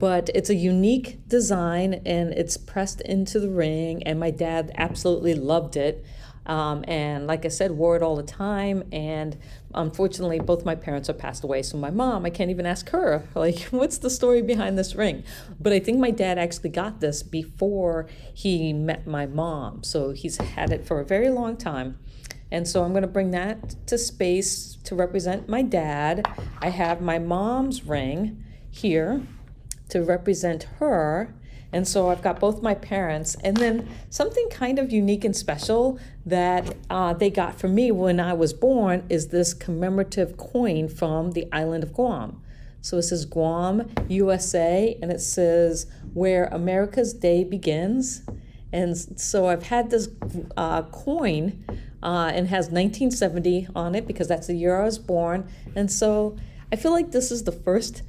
But it's a unique design, and it's pressed into the ring, and my dad absolutely loved it. And like I said, wore it all the time. And unfortunately, both my parents have passed away. So my mom, I can't even ask her, like, what's the story behind this ring? But I think my dad actually got this before he met my mom. So he's had it for a very long time. And so I'm going to bring that to space to represent my dad. I have my mom's ring here to represent her. And so I've got both my parents, and then something kind of unique and special that they got for me when I was born is this commemorative coin from the island of Guam. So it says Guam, USA, and it says where America's day begins. And so I've had this coin and has 1970 on it because that's the year I was born. And so I feel like this is the first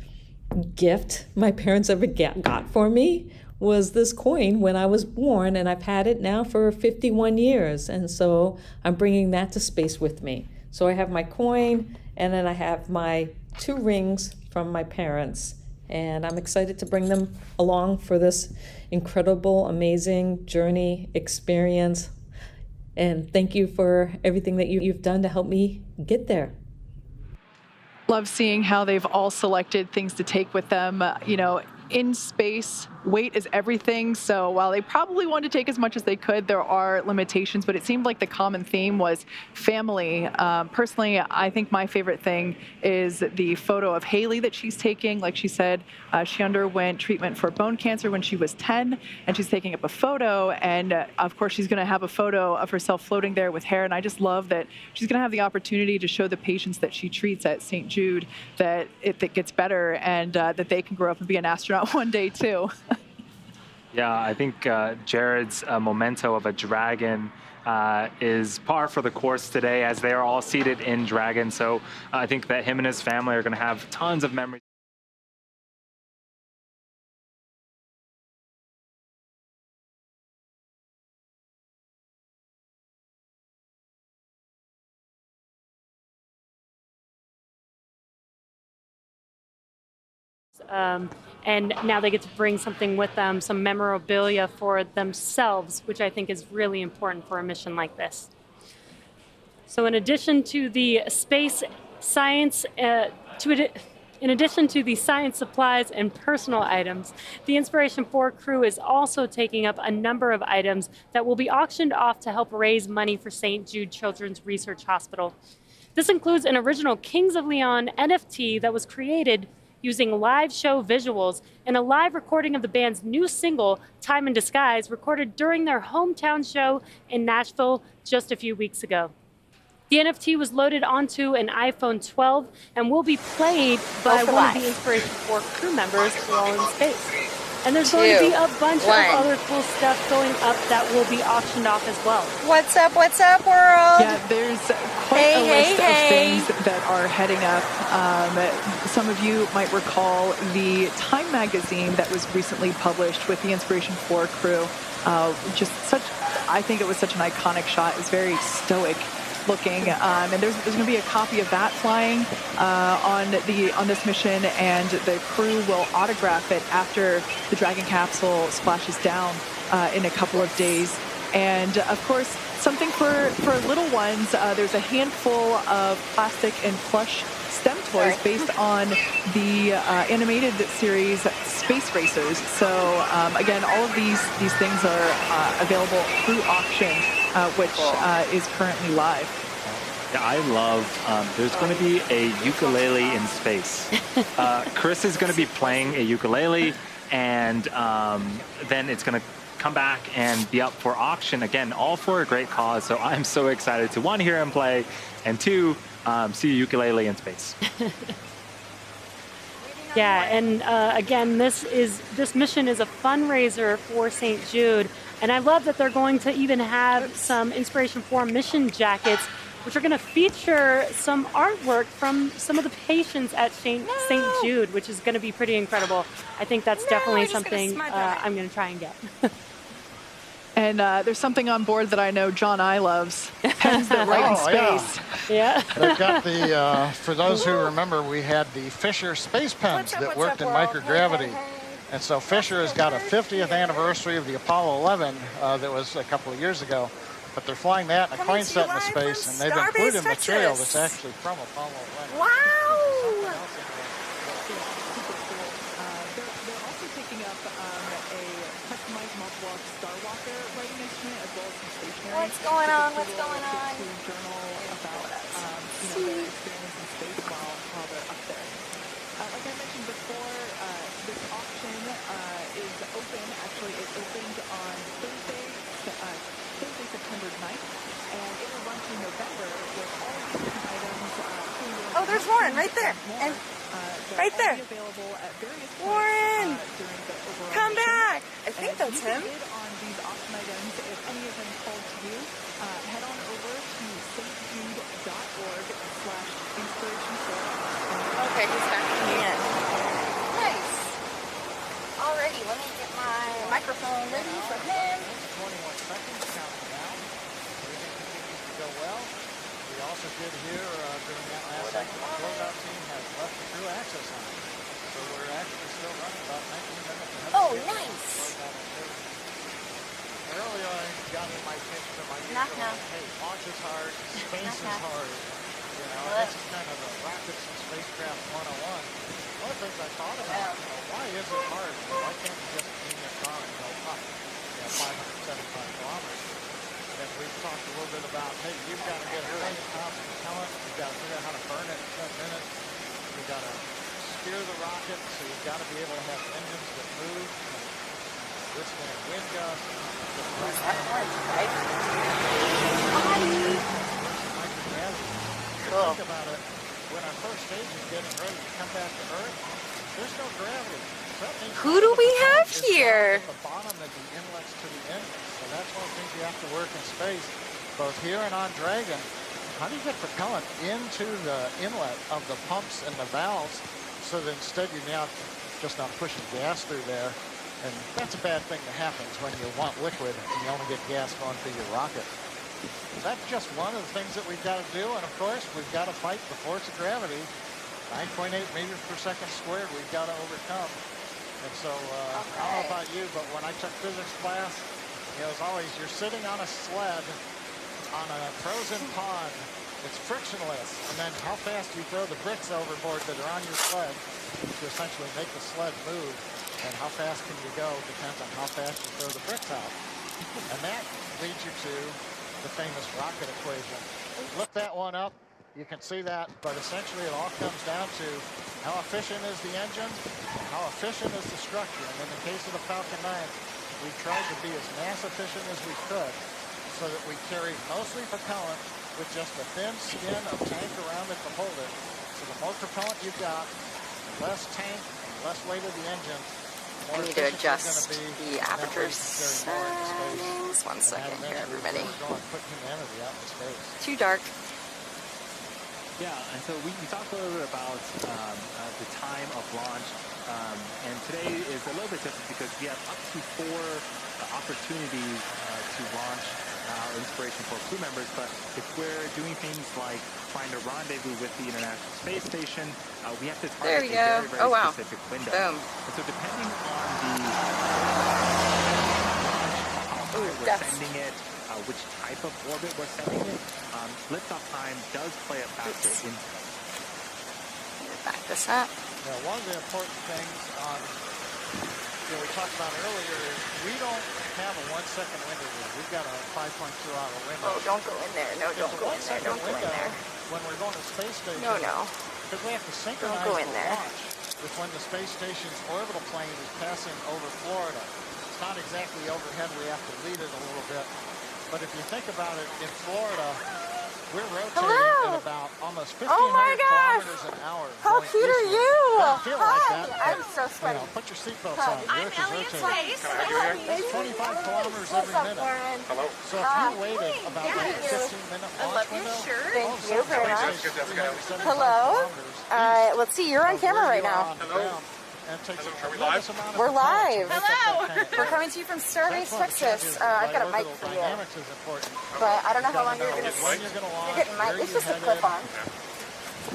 gift my parents ever got for me, was this coin when I was born, and I've had it now for 51 years. And so I'm bringing that to space with me. So I have my coin, and then I have my 2 rings from my parents, and I'm excited to bring them along for this incredible, amazing journey experience. And thank you for everything that you've done to help me get there. Love seeing how they've all selected things to take with them. In space, weight is everything. So while they probably wanted to take as much as they could, there are limitations, but it seemed like the common theme was family. Personally, I think my favorite thing is the photo of Haley that she's taking. Like she said, she underwent treatment for bone cancer when she was 10, and she's taking up a photo. And of course, she's gonna have a photo of herself floating there with hair. And I just love that she's gonna have the opportunity to show the patients that she treats at St. Jude that it gets better, and that they can grow up and be an astronaut one day too. Yeah, I think Jared's memento of a dragon is par for the course today, as they are all seated in Dragon. So I think that him and his family are going to have tons of memories. And now they get to bring something with them, some memorabilia for themselves, which I think is really important for a mission like this. So in addition to the space science, in addition to the science supplies and personal items, the Inspiration 4 crew is also taking up a number of items that will be auctioned off to help raise money for St. Jude Children's Research Hospital. This includes an original Kings of Leon NFT that was created using live show visuals and a live recording of the band's new single, Time in Disguise, recorded during their hometown show in Nashville just a few weeks ago. The NFT was loaded onto an iPhone 12 and will be played by one of the Inspiration 4 crew members while in space. And there's going to be a bunch of other cool stuff going up that will be auctioned off as well. What's up, world? Yeah, there's quite a list of things that are heading up. Some of you might recall the Time magazine that was recently published with the Inspiration 4 crew. I think it was such an iconic shot. It was very stoic looking, and there's going to be a copy of that flying on this mission, and the crew will autograph it after the Dragon capsule splashes down in a couple of days. And of course, something for little ones. There's a handful of plastic and plush STEM toys based on the animated series Space Racers. So again, all of these things are available through auction, which is currently live. Yeah, I love, there's going to be a ukulele in space. Chris is going to be playing a ukulele, and then it's going to come back and be up for auction again, all for a great cause. So I'm so excited to, 1, hear him play, and 2, see a ukulele in space. Yeah, and again, this mission is a fundraiser for St. Jude, and I love that they're going to even have some Inspiration 4 mission jackets, which are going to feature some artwork from some of the patients at St. Jude, which is going to be pretty incredible. I think that's definitely something I'm going to try and get. And there's something on board that I know John I loves, pens that write in space. Yeah. They've got the, for those who remember, we had the Fisher space pens that worked in microgravity. And so Fisher has got a 50th anniversary of the Apollo 11 that was a couple of years ago. But they're flying that in a coin set in the space, and they've included material that's actually from Apollo 11. Wow! They're also picking up a customized multi-block Star Walker writing instrument as well as some stationery. What's going on? What's going on? To journal about their experience in space while they're up there. Like I mentioned before, this auction is open. Actually, it opened on Thursday, September 9th, and it will run through November with all the different items. Oh, there's Warren right there. And right there. Available at various points, Warren, during the overall come mission. back. I think that's you him. can bid on these auction items. If any of them call to you, head on over to stjude.org/inspiration4. Okay, he's back to me in. Nice. Alrighty, let me get my microphone ready for him. 21 seconds, counting down. Everything continues to go well. We also did hear during that last second, the closeout team has left the crew access on it. So we're actually still running about 19 minutes ahead. Oh, of schedule nice. for closeout activity. Earlier, I got in my kitchen to my Knock, usual, knock. hey, launch is hard, space Knock, is knock. hard. You know, What? this is kind of the rockets and spacecraft 101. One of the things I thought about, why is it hard? Why can't you just clean your car and go up, 575 kilometers? And we've talked a little bit about, hey, you've got to get uranium pounds of propellant, you've got to figure out how to burn it in 10 minutes, you've got to steer the rocket, so you've got to be able to have engines that move, and withstand wind gusts. Cool. Think about it, when our first stage is getting ready to come back to Earth, there's no gravity. So that means Who do we the have propellant is here? down at the bottom of the inlets to the engines. So that's one of the things you have to work in space, both here and on Dragon. How do you get propellant into the inlet of the pumps and the valves so that instead you're now just not pushing gas through there? And that's a bad thing that happens when you want liquid and you only get gas going through your rocket. That's just one of the things that we've got to do. And of course, we've got to fight the force of gravity. 9.8 meters per second squared we've got to overcome. And so, I don't know about you, but when I took physics class, you know, as always, you're sitting on a sled on a frozen pond. It's frictionless. And then how fast you throw the bricks overboard that are on your sled to essentially make the sled move. And how fast can you go depends on how fast you throw the bricks out. And that leads you to the famous rocket equation. Look that one up. You can see that, but essentially it all comes down to how efficient is the engine, and how efficient is the structure. And in the case of the Falcon 9, we tried to be as mass efficient as we could so that we carried mostly propellant with just a thin skin of tank around it to hold it. So the more propellant you've got, less tank, less weight of the engine, I need to adjust the aperture settings. 1 second here, everybody. Too dark. Yeah, and so we talked a little bit about the time of launch, and today is a little bit different because we have up to 4 opportunities to launch our Inspiration 4 crew members, but if we're doing things like find a rendezvous with the International Space Station, we have to target a very, very specific window. Boom. And so depending on the we're sending it, which type of orbit we're sending it, liftoff time does play a factor in. Back this up. Now, one of the important things we talked about earlier is we don't have a 1 second window here. We've got a 5.2 hour window. Oh, don't go in there. No, don't go in there. Don't go in there. When we're going to space station, No, no. because we have to synchronize Don't go in the there. launch with when the space station's orbital plane is passing over Florida. It's not exactly overhead. We have to lead it a little bit. But if you think about it, in Florida, we're rotating at about almost 1,500 kilometers an hour. How cute are you? Doesn't feel like that, I'm but, so sweaty. you know, put your seatbelts on. I'm The Earth is Elliot rotating. Space. It's 25 kilometers every minute. Hello. So if you waited about a 15-minute launch window, Thank you very much. 375 Hello. kilometers. Let's see. You're on camera right now. Are we live? We're live. Hello. We're coming to you from Starbase, Texas. I've got a mic for you, but I don't know how long you're going to. You're getting mic. It's just a clip on.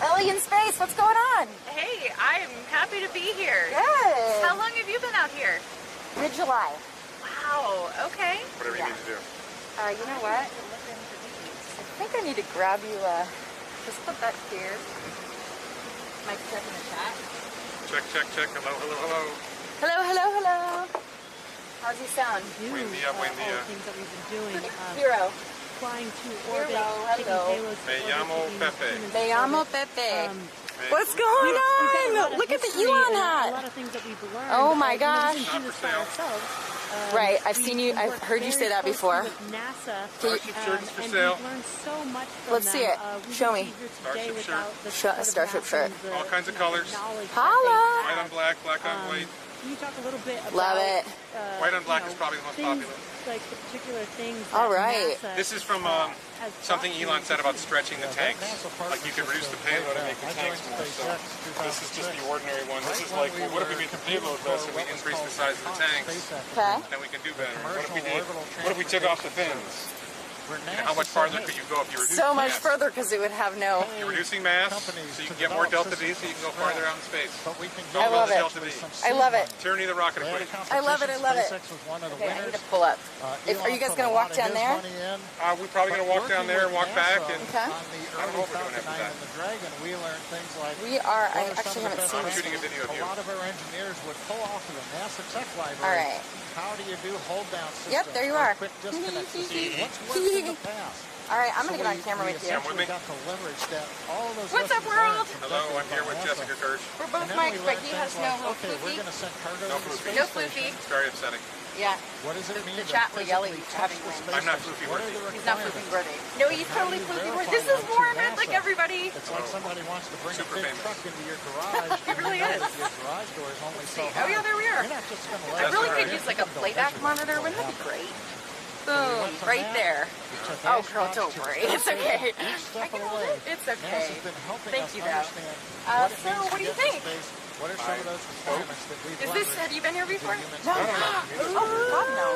Ellie in space, what's going on? Hey, I'm happy to be here. Good. How long have you been out here? Mid-July. Wow, okay. Whatever you need to do. You know what? I think I need to grab you, just put that here. Mike, check in the chat. Check. Hello, hello, hello. Hello, hello, hello. How's he sound? Buen día, buen All día. the things that we've been doing, Hero. flying to orbit, Hello, taking hello. payloads to Me orbit, llamo taking Pepe. humans Me to llamo orbit. Pepe. Hey, What's going We've got a lot on? of Look at the history Elon and hat. A lot of things that we've learned. Oh my We gosh. didn't do this by ourselves. Right, I've We seen you, I've worked heard you say very that closely before. with NASA, Starship shirt is for and sale. we've learned so much from Let's see them. it. We Show wouldn't me. be here today Starship without shirt. the Show- sort of Starship math shirt. and the, All kinds of you know, colors. knowledge that Holla. they White have. on black, black on white. Can you talk a little bit about Love it. White on black you know, is probably the most things, popular. like the particular things that All right. NASA, This is from has something brought Elon to said us. about stretching the tanks. Like you could reduce the payload and make the I tanks joined more. So SpaceX this is just the 2006. ordinary one. This is Right like, when well, what if we were made the payload less and we competing increase the for size of the what was called tanks? SpaceX. Okay. Then we can do better. What if we Commercial did? orbital What if we took off the fins? Where And how NASA much said, farther hey, could you go if you reduced So much mass? further because it would have no. You're reducing mass, companies so you to can get more develop delta V, so you can go farther out in space. But we can Don't get love it. delta V. I love it. Tyranny of the rocket They had a equation. I love it, I love it. SpaceX was one of the Okay, I need winners. to pull up. Elon Are you guys put going to a walk lot of down his there? money in. We're probably going to walk down there and walk back. And Okay. On the I don't know early what we're doing Falcon after 9 that. and the Dragon, we learned things like We are, I what are actually some of haven't the best seen I'm this. shooting a video of you. A lot of our engineers would pull off of the NASA Tech Library. All right. How do you do hold down systems? Yep, there you or are. Quick disconnect systems. What's worked in the past? All right, I'm So going to get on we- camera we with you. Come with me. essentially got to leverage that all of those What's up, lessons learned world? from Hello, I'm decades here by with NASA. Jessica Kirsh. We're And both then Mike, we but learned he things has no like, little okay, we're floofy. going to send cargo No to the floofy. space No station. floofy. It's very upsetting. Yeah. What does it mean The to chat will yell at physically you for touch having the wings. space I'm not station? floofy What are worthy. the He's not requirements? floofy worthy. No, he's How do totally you floofy verify worthy. This is them to Mohammed, like NASA? everybody. It's like somebody wants to bring Super a big famous. truck into your garage. It really and you know is. that your garage door is only so Oh, yeah, high. there we are. You're not just going to I let really it could go. use like a You're gonna playback measure monitor. what's Wouldn't that be gonna great? happen. So we Boom, went from right that there. to Oh, astronauts girl, don't to worry. space It's okay. each I step can of the hold way. it. It's okay. NASA's been helping Thank us you, though. understand what it So means what do to you get to think? space. What are some of those requirements that we've Is this, leveraged have you been here to before? humans No. today? Oh, God, no.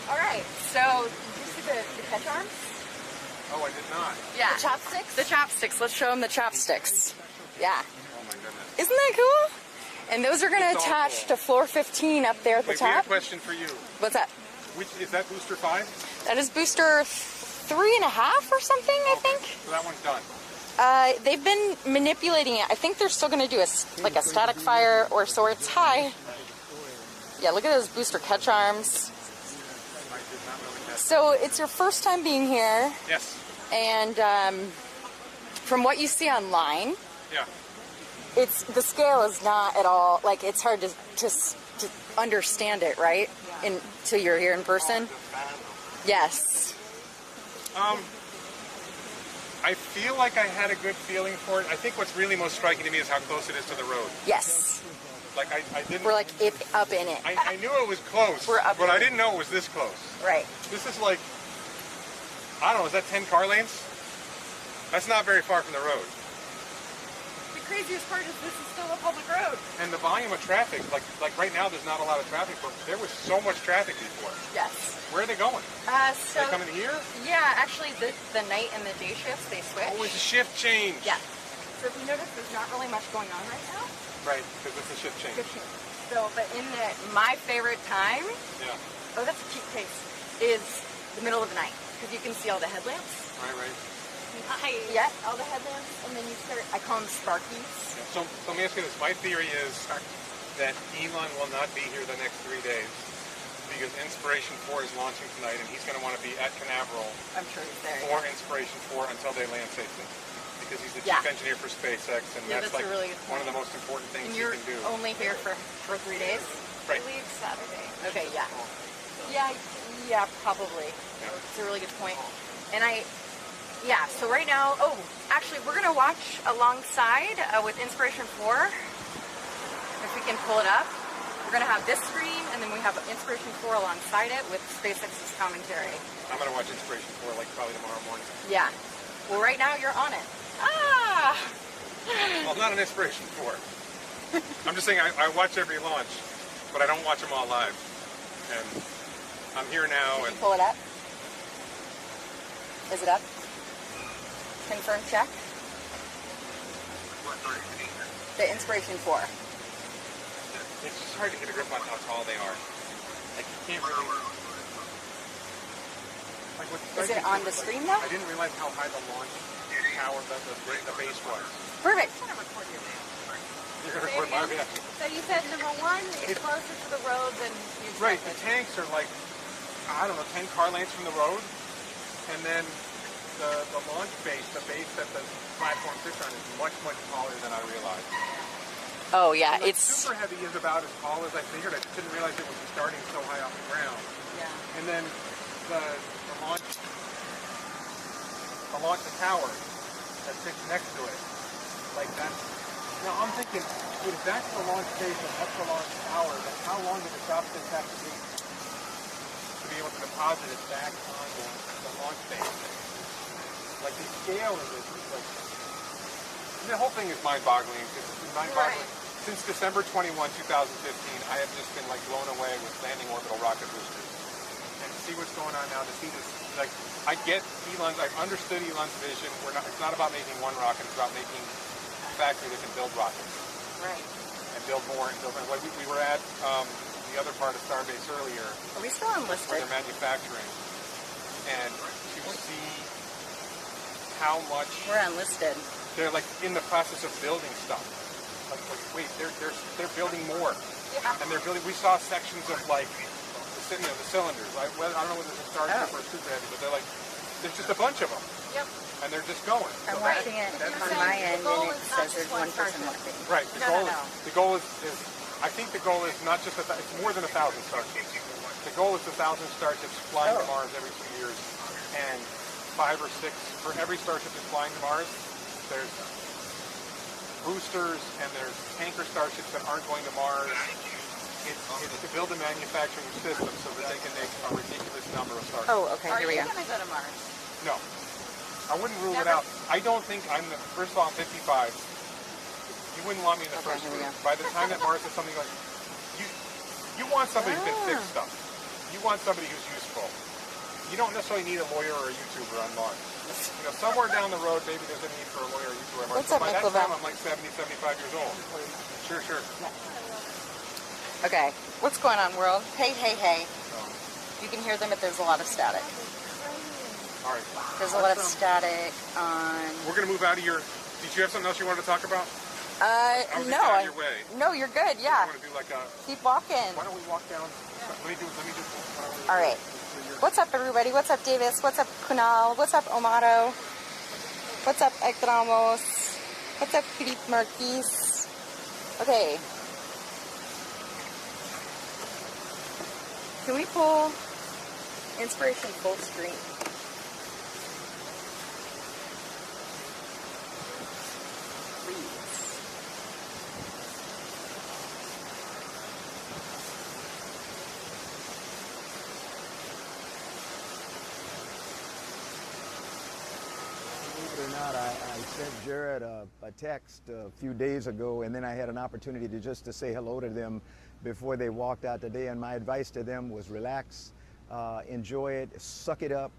All right, so did you see the catch arms? Oh, I did not. Yeah. The chopsticks? The chopsticks. Let's show them the chopsticks. Yeah. Oh, my goodness. Isn't that cool? And those are going to It's all attach cool. to floor 15 up there at the Wait, we had a top. question for you. What's that? Which, is that booster 5? That is booster 3.5 or something, I think. So that one's done. They've been manipulating it. I think they're still going to do like a static fire or sorts. Hi. Yeah, look at those booster catch arms. I did not really test. So it's your first time being here, Yes. and from what you see online, Yeah. it's the scale is not at all like it's hard to understand it, right? Until you're here in person. Yes. I feel like I had a good feeling for it. I think what's really most striking to me is how close it is to the road. Yes. Like I didn't. We're like up in it. I knew it was close, We're up but in I it. didn't know it was this close. Right. This is like, I don't know, is that 10 car lanes? That's not very far from the road. The craziest part is this is still a public road. And the volume of traffic, like right now there's not a lot of traffic, but there was so much traffic before. Yes. Where are they going? So Are they coming here? yeah, actually the night and the day shifts they switch. Oh, it's a shift change. Yeah. So if you notice, there's not really much going on right now. Right, because it's a shift change. Good change. So, but in my favorite time, Yeah. oh, that's a cheap case, is the middle of the night because you can see all the headlamps. Right. Yeah, all the headlamps, and then you start. I call them Sparkies. So let me ask you this. My theory is that Elon will not be here the next 3 days because Inspiration 4 is launching tonight, and he's going to want to be at Canaveral I'm sure he's there. for Inspiration 4 until they land safely. Because he's the Yeah. chief engineer for SpaceX, and Yeah, that's that's like a really good one of the point. most important things And you you're can do. only here for 3 days. Right. I leave Saturday. Okay, yeah. Yeah, probably. Yeah. It's a really good point. And yeah, so right now, actually, we're going to watch alongside with Inspiration 4. If we can pull it up. We're going to have this screen, and then we have Inspiration 4 alongside it with SpaceX's commentary. I'm going to watch Inspiration 4 like probably tomorrow morning. Yeah. Well, right now, you're on it. Ah! Well, not an Inspiration 4. I'm just saying I watch every launch, but I don't watch them all live. And I'm here now, Did and you pull it up? Is it up? Confirm check. The Inspiration 4. It's just hard to get a grip on how tall they are. Like, you can't really... Like, Is it on the screen though? I didn't realize how high the launch tower, the base was. Perfect. You're going to record my reaction. So you said number one, it's closer to the road than you Right, the expected. tanks are like, I don't know, 10 car lengths from the road. And then the launch base, the base that the platform sits on is much, much taller than I realized. Oh yeah, Like, it's super heavy is about as tall as I figured. I just didn't realize it was starting so high off the ground. yeah. And then the launch tower that sits next to it, like that's. Now I'm thinking, if that's the launch base and that's the launch tower, then how long did the substance have to be able to deposit it back on the launch base? Like the scale of this is like. And the whole thing is mind-boggling. It's mind-boggling. Right. Since December 21, 2015, I have just been like blown away with landing orbital rocket boosters. And to see what's going on now, to see this, like, I get Elon's, I've understood Elon's vision. It's not about making one rocket, it's about making a factory that can build rockets. Right. And build more and build more. Like we were at the other part of Starbase earlier, Are we still where enlisted? they're manufacturing. And to see how much We're unlisted. they're like in the process of building stuff. Like wait, they're building more. Yeah. And they're building. We saw sections of like the cylinders. I don't know whether it's a Starship or a Super Heavy, but they're like there's just a bunch of them. Yep. And they're just going. I'm So watching it that's on how my you- end, the goal and it is not says there's just one one person Starship. working. Right. No. The goal is I think the goal is not just it's more than 1,000 Starships. The goal is 1,000 Starships flying to Mars every 2 years, and 5 or 6 for every Starship that's flying to Mars. There's boosters and there's tanker Starships that aren't going to Mars. It's to build a manufacturing system so that they can make a ridiculous number of Starships. Oh, okay, Are here we you go. going to go to Mars? No. I wouldn't rule it Never? out. I don't think first of all, I'm 55. You wouldn't want me in the Okay, first here we group. go. By the time that Mars is something like, you want somebody who can fix stuff. You want somebody who's useful. You don't necessarily need a lawyer or a YouTuber on Mars. You know, somewhere down the road, maybe there's a need for a lawyer or YouTuber on Mars. What's But up, by that Nicola? time, I'm like 70, 75 years old. Sure. Okay, what's going on, world? Hey. So, You can hear them, but there's a lot of static. all right. There's a lot of static on. We're going to move out of your... Did you have something else you wanted to talk about? was No. out of your way. No, you're good. I Yeah. want to do like a... Keep walking. Why don't we walk down... Let me do... All right. What's up, everybody? What's up, Davis? What's up, Kunal? What's up, Omaro? What's up, Ektramos? What's up, Philippe Marquis? Okay. Can we pull Inspiration full screen? Please. Believe it or not, I sent Jared a text a few days ago, and then I had an opportunity to say hello to them before they walked out today. And my advice to them was relax, enjoy it, suck it up,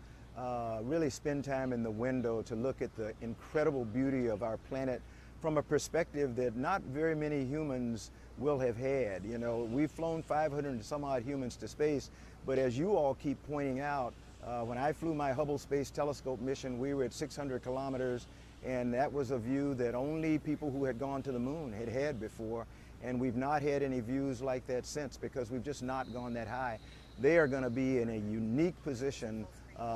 really spend time in the window to look at the incredible beauty of our planet from a perspective that not very many humans will have had. You know, we've flown 500 and some odd humans to space, but as you all keep pointing out, when I flew my Hubble Space Telescope mission, we were at 600 kilometers, and that was a view that only people who had gone to the moon had had before, and we've not had any views like that since because we've just not gone that high. They are going to be in a unique position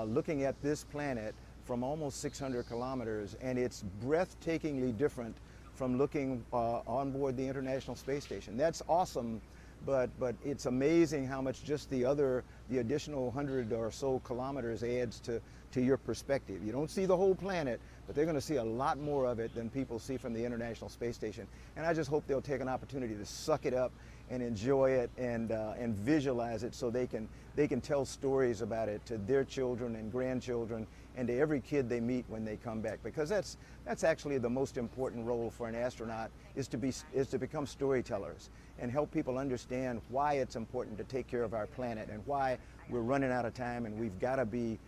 looking at this planet from almost 600 kilometers, and it's breathtakingly different from looking on board the International Space Station. That's awesome. But it's amazing how much just the additional 100 or so kilometers adds to your perspective. You don't see the whole planet, but they're going to see a lot more of it than people see from the International Space Station. And I just hope they'll take an opportunity to suck it up and enjoy it and visualize it so they can tell stories about it to their children and grandchildren and to every kid they meet when they come back, because that's actually the most important role for an astronaut is to become storytellers and help people understand why it's important to take care of our planet and why we're running out of time and we've got to be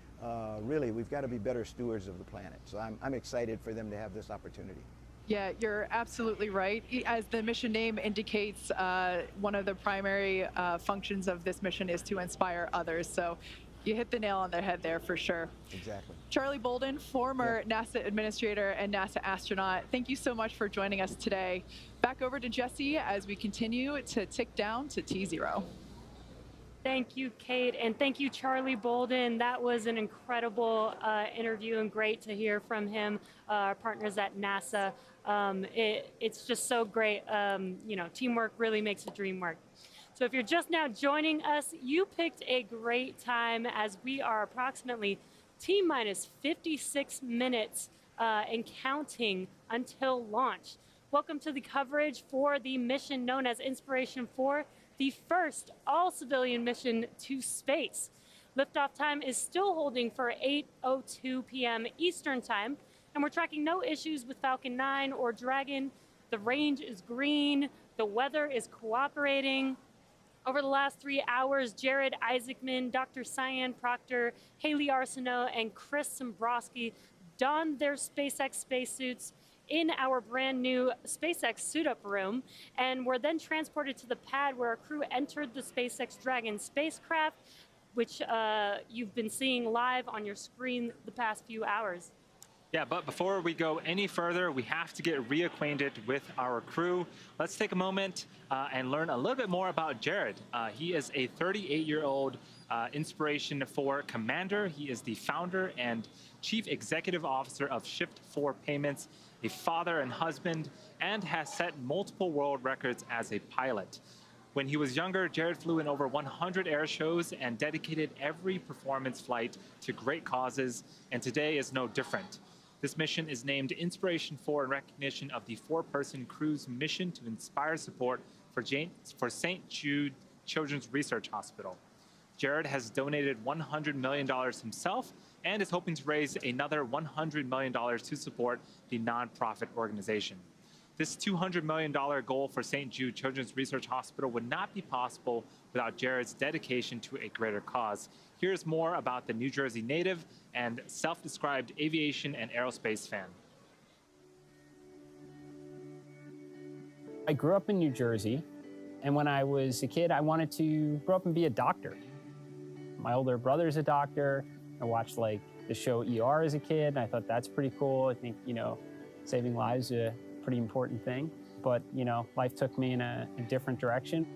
really, we've got to be better stewards of the planet. So I'm excited for them to have this opportunity. Yeah, you're absolutely right. As the mission name indicates, one of the primary functions of this mission is to inspire others. So you hit the nail on the head there for sure. Exactly. Charlie Bolden, former NASA administrator and NASA astronaut, thank you so much for joining us today. Back over to Jesse as we continue to tick down to T0. Thank you, Kate, and thank you, Charlie Bolden. That was an incredible interview and great to hear from him, our partners at NASA. It's just so great. You know, teamwork really makes the dream work. So if you're just now joining us, you picked a great time as we are approximately T-minus 56 minutes and counting until launch. Welcome to the coverage for the mission known as Inspiration 4, the first all-civilian mission to space. Liftoff time is still holding for 8:02 p.m. Eastern Time, and we're tracking no issues with Falcon 9 or Dragon. The range is green, the weather is cooperating. Over the last 3 hours, Jared Isaacman, Dr. Cyan Proctor, Haley Arsenault, and Chris Sombrosky donned their SpaceX spacesuits in our brand new SpaceX suit-up room, and were then transported to the pad where our crew entered the SpaceX Dragon spacecraft, which you've been seeing live on your screen the past few hours. Yeah, but before we go any further, we have to get reacquainted with our crew. Let's take a moment and learn a little bit more about Jared. He is a 38-year-old Inspiration 4 commander. He is the founder and chief executive officer of Shift 4 Payments, a father and husband, and has set multiple world records as a pilot. When he was younger, Jared flew in over 100 air shows and dedicated every performance flight to great causes, and today is no different. This mission is named Inspiration 4 in recognition of the 4-person crew's mission to inspire support for St. Jude Children's Research Hospital. Jared has donated $100 million himself and is hoping to raise another $100 million to support the nonprofit organization. This $200 million goal for St. Jude Children's Research Hospital would not be possible without Jared's dedication to a greater cause. Here's more about the New Jersey native and self-described aviation and aerospace fan. I grew up in New Jersey, and when I was a kid, I wanted to grow up and be a doctor. My older brother's a doctor. I watched like the show ER as a kid, and I thought that's pretty cool. I think, you know, saving lives is a pretty important thing. But, you know, life took me in a different direction.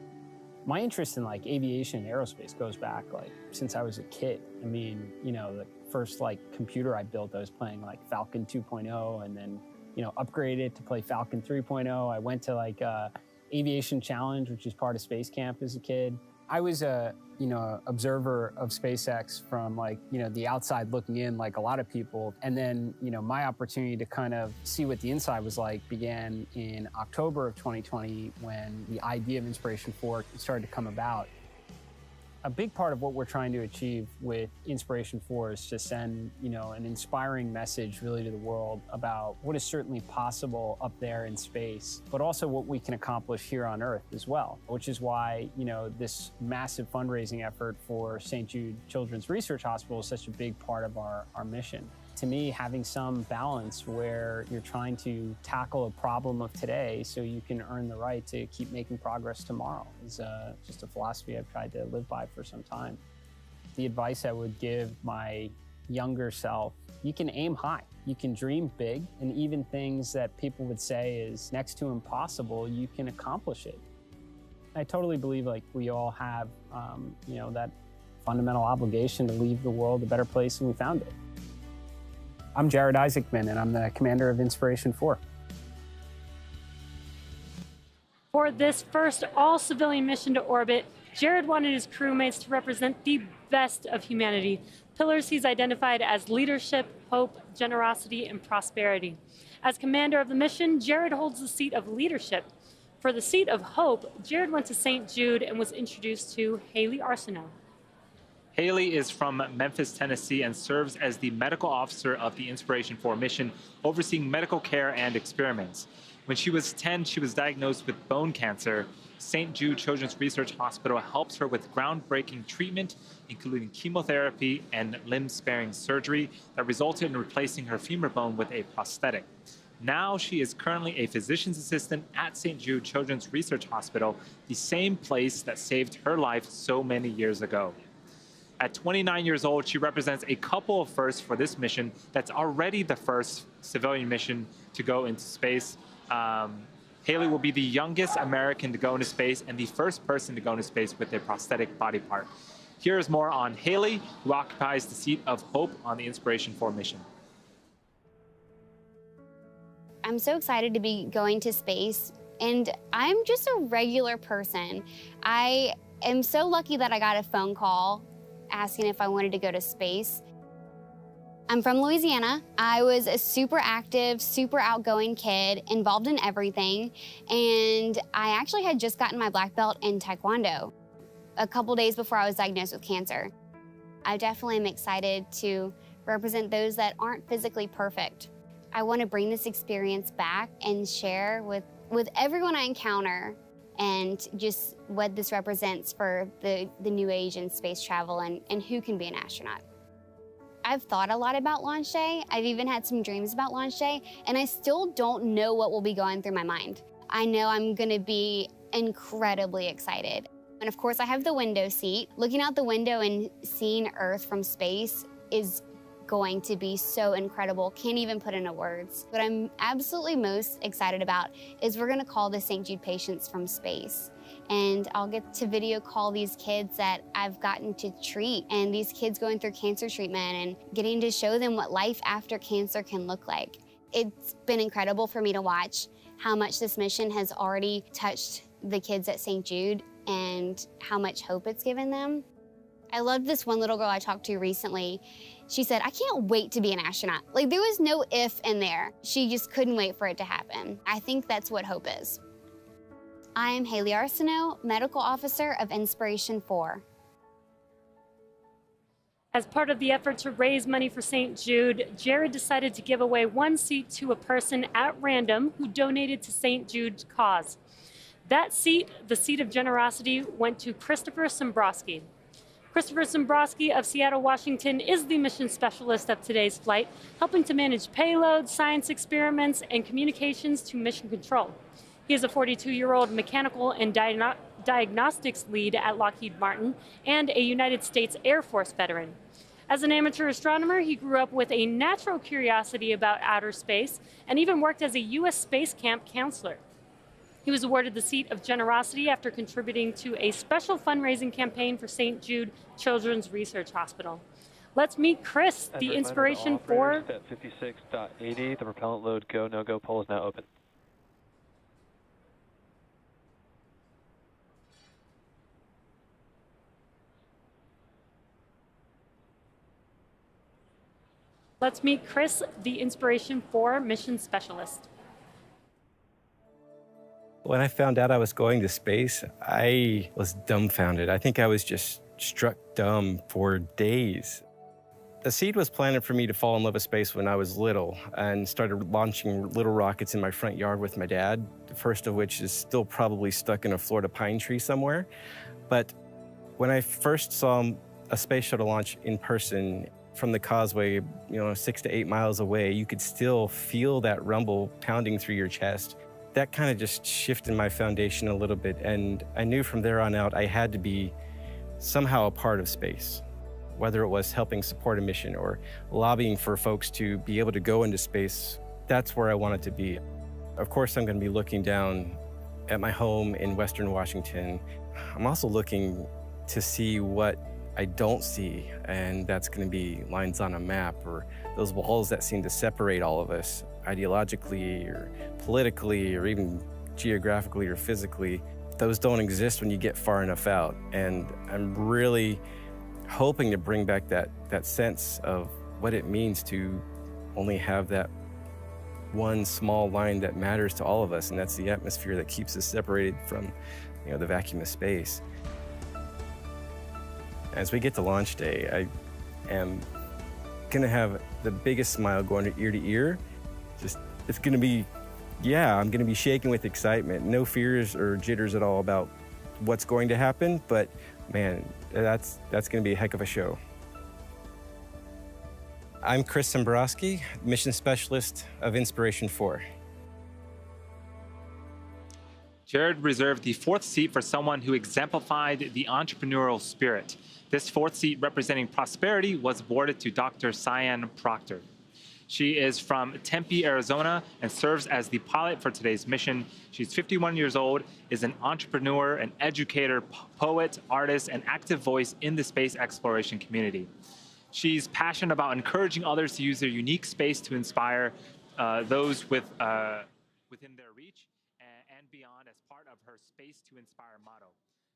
My interest in like aviation and aerospace goes back like since I was a kid. I mean, you know, the first like computer I built, I was playing like Falcon 2.0, and then, you know, upgraded to play Falcon 3.0. I went to like Aviation Challenge, which is part of Space Camp as a kid. I was a, you know, observer of SpaceX from like, you know, the outside looking in like a lot of people. And then, you know, my opportunity to kind of see what the inside was like began in October of 2020 when the idea of Inspiration 4 started to come about. A big part of what we're trying to achieve with Inspiration 4 is to send, you know, an inspiring message really to the world about what is certainly possible up there in space, but also what we can accomplish here on Earth as well, which is why, you know, this massive fundraising effort for St. Jude Children's Research Hospital is such a big part of our mission. To me, having some balance where you're trying to tackle a problem of today so you can earn the right to keep making progress tomorrow is just a philosophy I've tried to live by for some time. The advice I would give my younger self, you can aim high, you can dream big, and even things that people would say is next to impossible, you can accomplish it. I totally believe like we all have, you know, that fundamental obligation to leave the world a better place than we found it. I'm Jared Isaacman, and I'm the commander of Inspiration 4. For this first all-civilian mission to orbit, Jared wanted his crewmates to represent the best of humanity, pillars he's identified as leadership, hope, generosity, and prosperity. As commander of the mission, Jared holds the seat of leadership. For the seat of hope, Jared went to St. Jude and was introduced to Haley Arsenault. Haley is from Memphis, Tennessee, and serves as the medical officer of the Inspiration 4 mission, overseeing medical care and experiments. When she was 10, she was diagnosed with bone cancer, St. Jude Children's Research Hospital helps her with groundbreaking treatment, including chemotherapy and limb-sparing surgery that resulted in replacing her femur bone with a prosthetic. Now she is currently a physician's assistant at St. Jude Children's Research Hospital, the same place that saved her life so many years ago. At 29 years old, she represents a couple of firsts for this mission that's already the first civilian mission to go into space. Haley will be the youngest American to go into space and the first person to go into space with a prosthetic body part. Here is more on Haley, who occupies the seat of hope on the Inspiration 4 mission. I'm so excited to be going to space, and I'm just a regular person. I am so lucky that I got a phone call asking if I wanted to go to space. I'm from Louisiana. I was a super active, super outgoing kid, involved in everything, and I actually had just gotten my black belt in Taekwondo a couple days before I was diagnosed with cancer. I definitely am excited to represent those that aren't physically perfect. I want to bring this experience back and share with everyone I encounter, and just what this represents for the new age in space travel and who can be an astronaut. I've thought a lot about launch day. I've even had some dreams about launch day, and I still don't know what will be going through my mind. I know I'm gonna be incredibly excited. And of course, I have the window seat. Looking out the window and seeing Earth from space is going to be so incredible. Can't even put into words. What I'm absolutely most excited about is we're gonna call the St. Jude patients from space. And I'll get to video call these kids that I've gotten to treat, and these kids going through cancer treatment and getting to show them what life after cancer can look like. It's been incredible for me to watch how much this mission has already touched the kids at St. Jude and how much hope it's given them. I loved this one little girl I talked to recently. She said, I can't wait to be an astronaut. Like, there was no if in there. She just couldn't wait for it to happen. I think that's what hope is. I am Haley Arsenault, Medical Officer of Inspiration 4. As part of the effort to raise money for St. Jude, Jared decided to give away one seat to a person at random who donated to St. Jude's cause. That seat, the seat of generosity, went to Christopher Sombrosky. Christopher Sombrosky of Seattle, Washington is the mission specialist of today's flight, helping to manage payloads, science experiments, and communications to mission control. He is a 42-year-old mechanical and diagnostics lead at Lockheed Martin and a United States Air Force veteran. As an amateur astronomer, he grew up with a natural curiosity about outer space and even worked as a U.S. Space Camp counselor. He was awarded the seat of generosity after contributing to a special fundraising campaign for St. Jude Children's Research Hospital. Let's meet Chris, the Inspiration 4. At 56.80, the propellant load go, no-go poll is now open. Let's meet Chris, the Inspiration 4 mission specialist. When I found out I was going to space, I was dumbfounded. I think I was just struck dumb for days. The seed was planted for me to fall in love with space when I was little and started launching little rockets in my front yard with my dad, the first of which is still probably stuck in a Florida pine tree somewhere. But when I first saw a space shuttle launch in person from the causeway, 6 to 8 miles away, you could still feel that rumble pounding through your chest. That kind of just shifted my foundation a little bit, and I knew from there on out I had to be somehow a part of space, whether it was helping support a mission or lobbying for folks to be able to go into space. That's where I wanted to be. Of course, I'm going to be looking down at my home in Western Washington. I'm also looking to see what I don't see, and that's going to be lines on a map or those walls that seem to separate all of us ideologically or politically or even geographically or physically. Those don't exist when you get far enough out, and I'm really hoping to bring back that sense of what it means to only have that one small line that matters to all of us, and that's the atmosphere that keeps us separated from the vacuum of space. As we get to launch day, I am gonna have the biggest smile going ear to ear. It's gonna be Yeah, I'm going to be shaking with excitement. No fears or jitters at all about what's going to happen, but man, that's going to be a heck of a show. I'm Kirsh Sembrowski, Mission Specialist of Inspiration 4. Jared reserved the 4th seat for someone who exemplified the entrepreneurial spirit. This 4th seat representing prosperity was awarded to Dr. Cyan Proctor. She is from Tempe, Arizona, and serves as the pilot for today's mission. She's 51 years old, is an entrepreneur, an educator, poet, artist, and active voice in the space exploration community. She's passionate about encouraging others to use their unique space to inspire those within their reach and beyond as part of her Space to Inspire motto.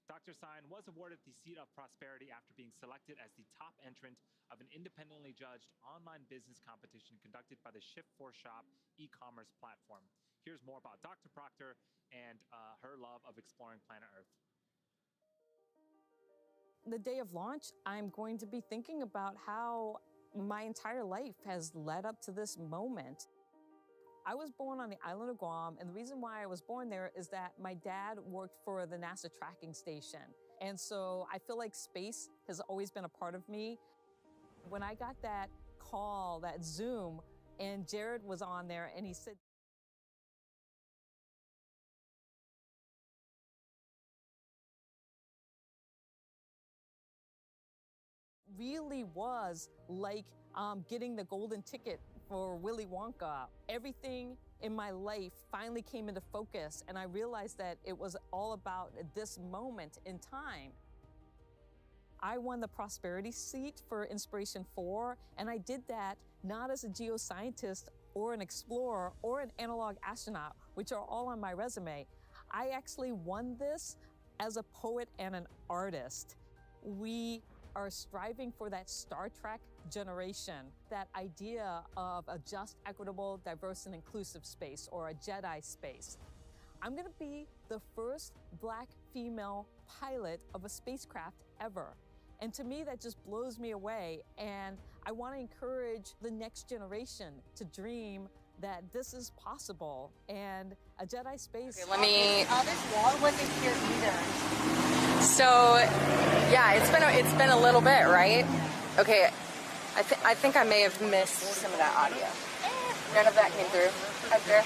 Dr. Cyan was awarded the seat of prosperity after being selected as the top entrant of an independently judged online business competition conducted by the Shift4 Shop e-commerce platform. Here's more about Dr. Proctor and her love of exploring planet Earth. The day of launch, I'm going to be thinking about how my entire life has led up to this moment. I was born on the island of Guam, and the reason why I was born there is that my dad worked for the NASA tracking station. And so I feel like space has always been a part of me. When I got that call, that Zoom, and Jared was on there, and he said, really was like getting the golden ticket for Willy Wonka. Everything in my life finally came into focus, and I realized that it was all about this moment in time. I won the prosperity seat for Inspiration 4, and I did that not as a geoscientist or an explorer or an analog astronaut, which are all on my resume. I actually won this as a poet and an artist. We are striving for that Star Trek generation, that idea of a just, equitable, diverse, and inclusive space, or a Jedi space. I'm gonna be the first Black female pilot of a spacecraft ever. And to me, that just blows me away. And I want to encourage the next generation to dream that this is possible. And a Jedi space. Okay, let me. This wall wasn't here either. So, yeah, it's been a little bit, right? Okay, I think I may have missed some of that audio. None of that came through. Up there.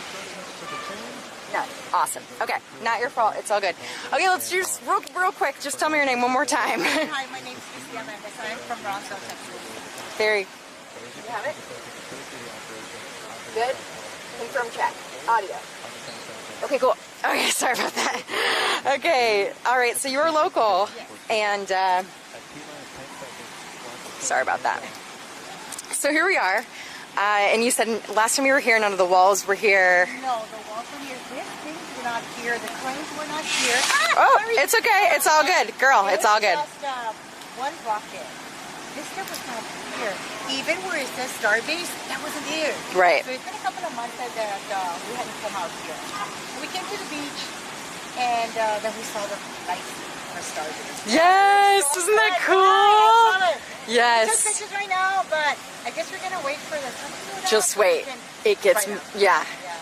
No. Awesome. Okay, not your fault. It's all good. Okay, let's just real quick. Just tell me your name one more time. Hi, my name's Lucia Mendes. I'm from Brownsville, Texas. Very. You have it? Good. Confirm check. Audio. Okay, cool. Okay, sorry about that. Okay, all right. So you're local, and sorry about that. So here we are, and you said last time you were here, none of the walls were here. No, the walls were here. These things were not here. The cranes were not here. Oh, it's okay. It's all good, girl. It's all good. Just one rocket. This stuff was not here. Even where it says Starbase, that wasn't there. Right. So it's been a couple of months that we hadn't come out here. We came to the beach, and then we saw the lights for Starbase. Yes, isn't that cool? Yes. We took pictures right now, but I guess we're gonna wait for the sun to go down. Just wait. It gets, yeah.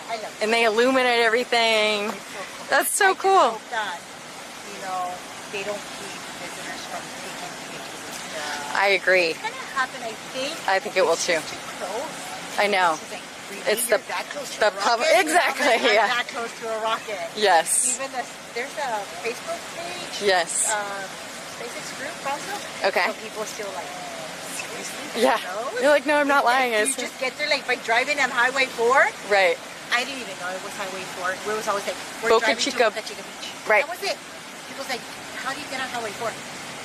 I love it. And they illuminate everything. That's so cool. I just hope that, they don't keep visitors from taking pictures. I agree. It's gonna happen, I think. I think it will too. It's too close. I know. It's the public. Exactly. Yeah. That close to a rocket. Yes. Even there's a Facebook page. Yes. SpaceX group also. Okay. So people still like, seriously? Yeah. No? You're like, no, I'm not lying. You just get there like by driving on Highway 4. Right. I didn't even know it was Highway 4. It was always like, we're Boca driving Chica. to Boca Chica Beach. Right. That was it. People's like, how do you get on Highway 4?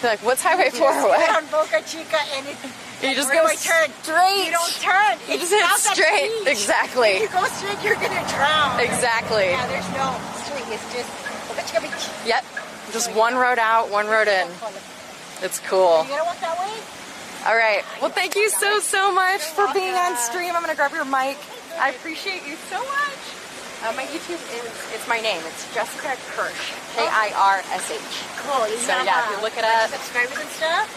They're like, what's Highway 4? You just What? get on Boca Chica and it, You just where go do I turn? straight. You don't turn. You It just hit stops at the straight. beach. Exactly. If you go straight, you're gonna drown. Exactly. Yeah, there's no straight. It's just Boca Chica Beach. Yep. Just one road out, one road in. It's cool. You gonna walk that way? All right. Well, thank you so much for being on stream. I'm gonna grab your mic. I appreciate you so much. My YouTube it's my name. It's Jessica Kirsh. Kirsh. Cool. You So have, yeah, if you look it up. subscribers and stuff.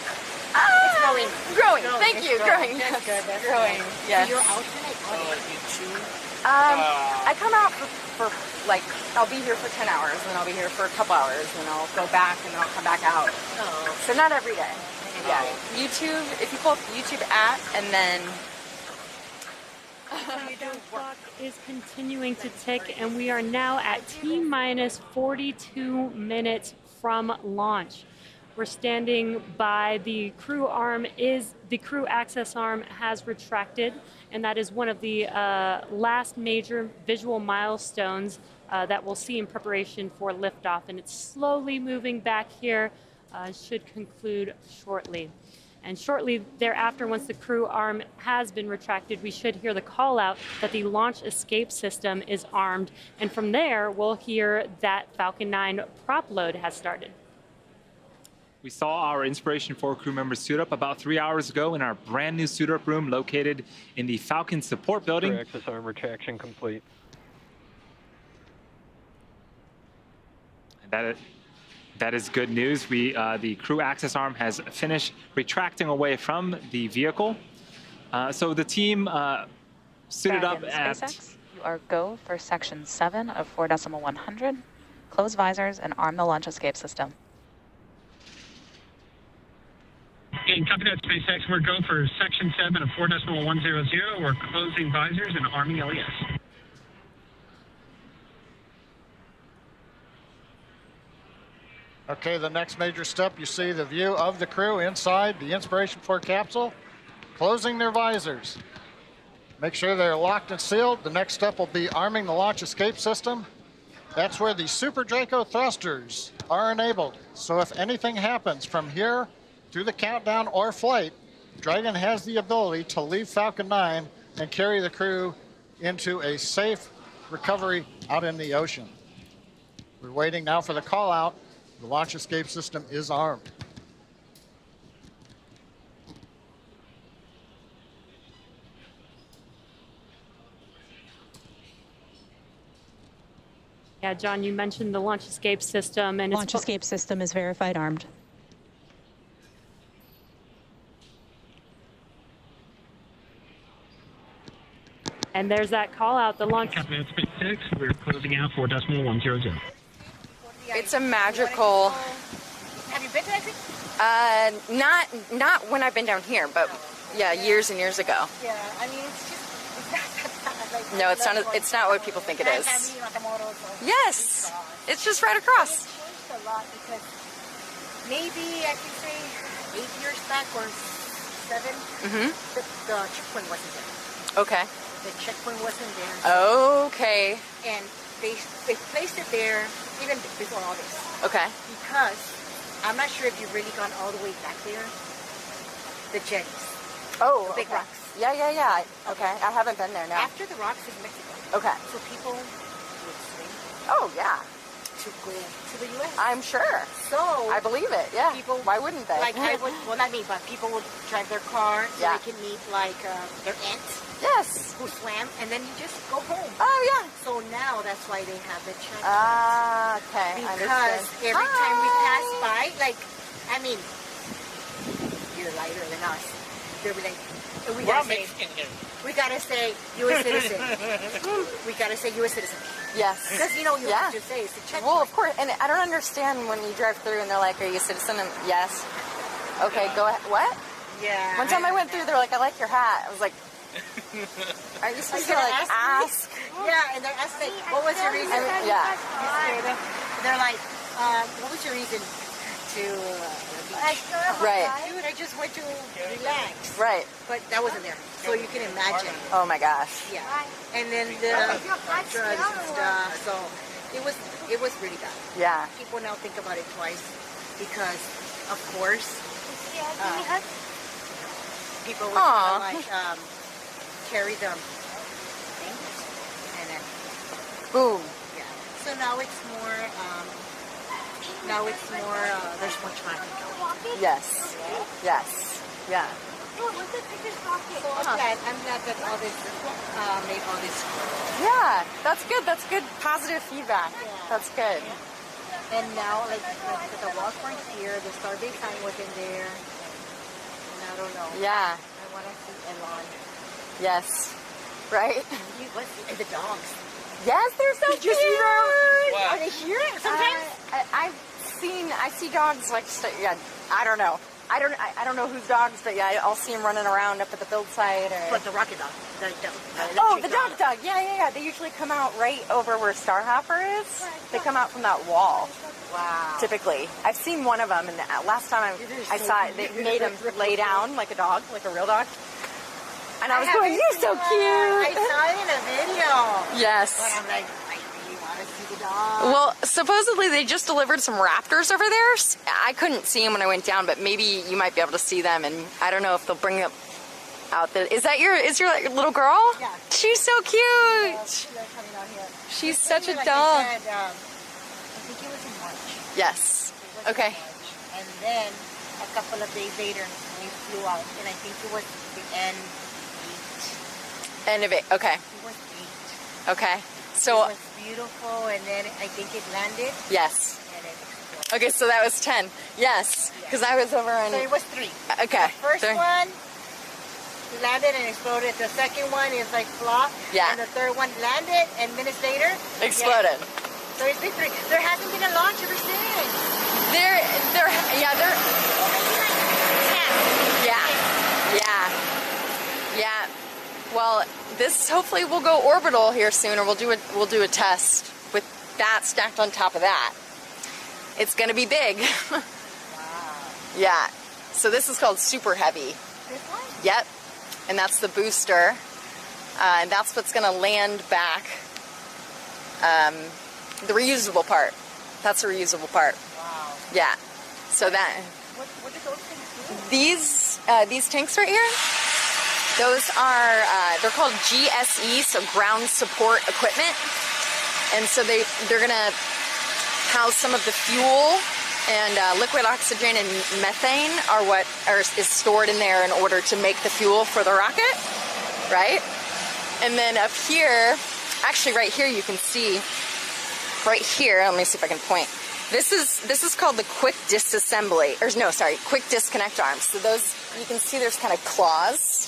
It's growing. Growing. Thank It's you. growing. Growing. That's good. That's Growing. good. Yes. So you're out tonight on YouTube. I come out for like, I'll be here for 10 hours, and then I'll be here for a couple hours, and I'll go back, and then I'll come back out. Oh. So not every day. Yeah. YouTube, if you pull up the YouTube app, and then... The clock is continuing to tick, and we are now at T-minus 42 minutes from launch. We're standing by the crew arm. The crew access arm has retracted, and that is one of the last major visual milestones that we'll see in preparation for liftoff, and it's slowly moving back here. Should conclude shortly. And shortly thereafter, once the crew arm has been retracted, we should hear the call out that the launch escape system is armed. And from there, we'll hear that Falcon 9 prop load has started. We saw our Inspiration 4 crew members suit up about 3 hours ago in our brand new suit up room located in the Falcon support building. Crew access arm retraction complete. That is good news. The crew access arm has finished retracting away from the vehicle. So the team suited up at... SpaceX, you are go for section 7 of 4.100. Close visors and arm the launch escape system. And copy that, SpaceX. We're go for section 7 of 4.100. We're closing visors and arming LES. Okay, the next major step, you see the view of the crew inside the Inspiration 4 capsule, closing their visors. Make sure they're locked and sealed. The next step will be arming the launch escape system. That's where the Super Draco thrusters are enabled. So if anything happens from here through the countdown or flight, Dragon has the ability to leave Falcon 9 and carry the crew into a safe recovery out in the ocean. We're waiting now for the call out. The launch escape system is armed. Yeah, John, you mentioned the launch escape system, and launch escape system is verified armed. And there's that call out, the launch. Captain SpaceX, we're closing out 4.100. It's a magical... Have you been to that thing? Not when I've been down here, but yeah, years and years ago. Yeah, I mean, it's just, it's not that bad. Like, No, it's not what people think it is. Yes, it's just right across. It changed a lot because maybe I can say 8 years back or 7, the checkpoint wasn't there. Okay. The checkpoint wasn't there. Okay. And they placed it there even before all this. Okay. Because I'm not sure if you've really gone all the way back there. The jetties. Oh, the big okay. rocks. Yeah. Okay, I haven't been there now. After the rocks is Mexico. Okay. So people would swim Oh, yeah. to go to the U.S. I'm sure. So I believe it, yeah. People, why wouldn't they? Like I would, well, not me, but people would drive their car so Yeah. they can meet like their aunt. Yes. Who swam, and then you just go home. Oh, yeah. So now that's why they have the check. Ah, okay. I Because understand. every time we pass by, like, I mean, you're lighter than us. They'll be like, we gotta say U.S. citizen. We gotta say U.S. citizen. Yes. Because you know you Yeah. have to say it's a check. Well, of course, and I don't understand when you drive through and they're like, "Are you a citizen?" And yes. Okay, go ahead. What? Yeah. One time I went through, they were like, "I like your hat." I was like, "Are you supposed to like ask?" Yeah, and they're asking, "What was your reason?" Yeah. They're like, "What was your reason to?" Right. Dude, I just went to relax. Right. But that wasn't there, so you can imagine. Oh my gosh. Yeah. And then the drugs and stuff. So it was really bad. Yeah. People now think about it twice because, of course, people would like carry them things and then boom. Yeah. So now it's more. There's more traffic. Yes. Yes. Yeah. So I'm glad that all this made all this. Yeah, that's good. That's good positive feedback. Yeah. That's good. And now, like the walk right here, the Starbase sign was in there. And I don't know. Yeah. I want to see Elon. Yes. right? And the dogs. Yes, they're so Did you cute. see them? Are they here sometimes? I see dogs like, yeah, I don't know. I don't know whose dogs, but yeah, I'll see them running around up at the build site. Or... But the rocket dog. The dog. Yeah. They usually come out right over where Starhopper is. They come out from that wall. Wow. Typically. I've seen one of them, and last time I saw it, they made him lay down like a dog, like a real dog. And I was going, you're so cute. I saw it in a video. Yes. But I'm like, I really want to see the dog. Well, supposedly they just delivered some raptors over there. I couldn't see them when I went down, but maybe you might be able to see them, and I don't know if they'll bring them out there. Is your little girl? Yeah. She's so cute. She's such a Like dog. I said, I think it was in March. Yes. Okay. And then a couple of days later, we flew out, and I think it was the end End of it. Okay. It was 8. Okay. So. It was beautiful, and then I think it landed. Yes. And it exploded. Okay, so that was 10. Yes, because I was over in. So it was 3. Okay. The first one landed and exploded. The second one is like flop. Yeah. And the third one landed, and minutes later Exploded. Yeah. So it's been 3. There hasn't been a launch ever since. They're. Yeah. Well, this hopefully will go orbital here soon, or we'll do a test with that stacked on top of that. It's gonna be big. Wow. Yeah. So this is called Super Heavy. This one? Yep. And that's the booster. And that's what's gonna land back. The reusable part. That's the reusable part. Wow. Yeah. So that. What do those things do? These tanks right here. Those are, they're called GSE, so ground support equipment. And so they're gonna house some of the fuel, and liquid oxygen and methane are what is stored in there in order to make the fuel for the rocket, right? And then up here, actually right here you can see, right here, let me see if I can point. This is called the quick disassembly, quick disconnect arms. So those, you can see there's kind of claws.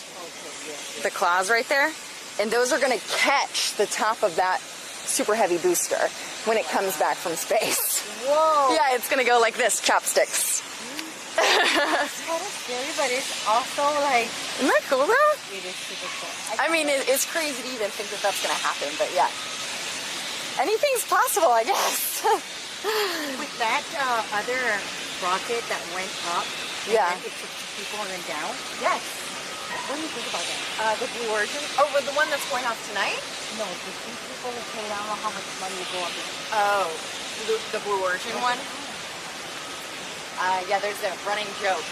The claws right there, and those are going to catch the top of that super heavy booster when it comes back from space. Whoa! Yeah, it's going to go like this, chopsticks. It's kind of scary, but it's also like... Isn't that cool though? It is super cool. I mean, it's crazy to even think that that's going to happen, but yeah. Anything's possible, I guess. With that other rocket that went up, yeah, and it took people and then down. Yes. What do you think about that? The Blue Origin? Oh, the one that's going off tonight? No, the people who paid, I don't know how much money will go up. Oh, the Blue Origin one? Yeah, there's a running joke.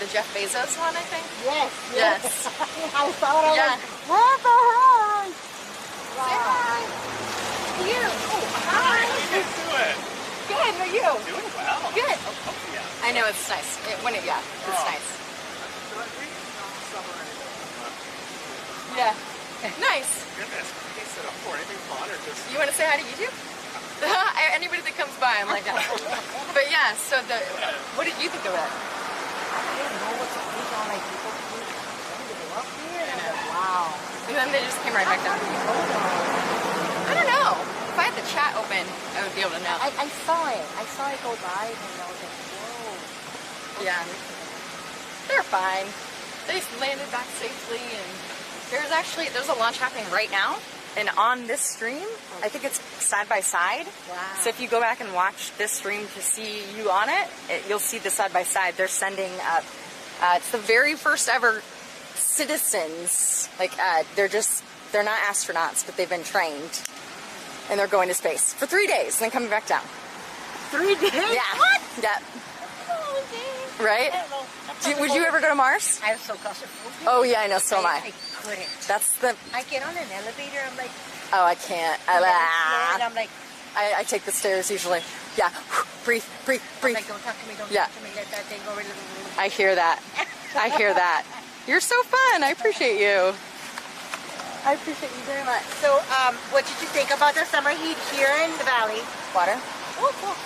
The Jeff Bezos one, I think? Yes. Yes. I thought I was, what the heck? Wow. Say hi. You. Oh, hi. How you doing? Good, how are you? Doing well. Good. Oh, yeah. I know, it's nice. It's nice. Yeah. Nice. Goodness. Can you set up for anything fun or just... You want to say hi to YouTube? Anybody that comes by, I'm like that. But yeah, so what did you think of it? I didn't know what to think on, like, people go up here, and I'm like, wow. And then they just came right back down. I don't know. If I had the chat open, I would be able to know. I saw it. I saw it go by, and I was like, whoa. Yeah. They're fine. They landed back safely, and there's a launch happening right now, and on this stream, I think it's side by side. Wow. So if you go back and watch this stream to see you on it, you'll see the side by side. They're sending up. It's the very first ever citizens. Like they're not astronauts, but they've been trained, and they're going to space for 3 days and then coming back down. 3 days? Yeah. What? Yeah. Oh, dang. Right? Would you ever go to Mars? I'm so claustrophobic. Oh yeah, I know. So am I. I couldn't. That's the. I get on an elevator. I'm like. Oh, I can't. And I'm like. I take the stairs usually. Yeah. Breathe. I'm like, don't talk to me. Don't talk to me. Let that thing go. I hear that. I hear that. You're so fun. I appreciate you. I appreciate you very much. So, what did you think about the summer heat here in the valley? Water. Oh, cool.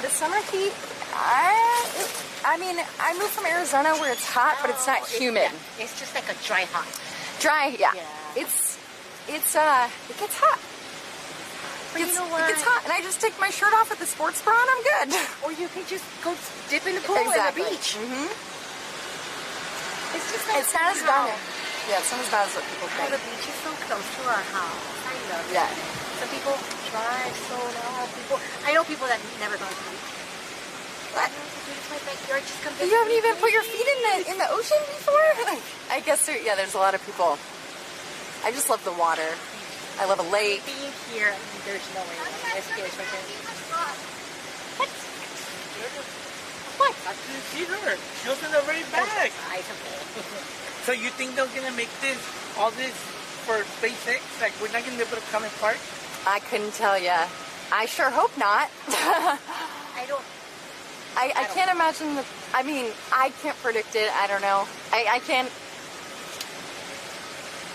The summer heat. I mean, I moved from Arizona where it's hot, but it's not humid. Yeah. It's just like a dry hot. Dry, yeah. Yeah. it gets hot. But you know what? It gets hot, and I just take my shirt off with the sports bra, and I'm good. Or you can just go dip in the pool Exactly. at the beach. Mm-hmm. It's just It's not as bad. Yeah, it's not as bad as what people Oh, think. the beach is so close to our house. I love it. Yeah. Some people drive so long. I know people that never go to the beach. What? It's my backyard. Just come You haven't even put your feet in the ocean before? I guess there's a lot of people. I just love the water. I love a lake. Being here, there's no way. It's good. It's okay. What? I couldn't see her. She was in the very back. So you think they're gonna make all this for SpaceX? Like we're not gonna be able to come and park? I couldn't tell ya. I sure hope not. I can't imagine I mean, I can't predict it. I don't know. I can't.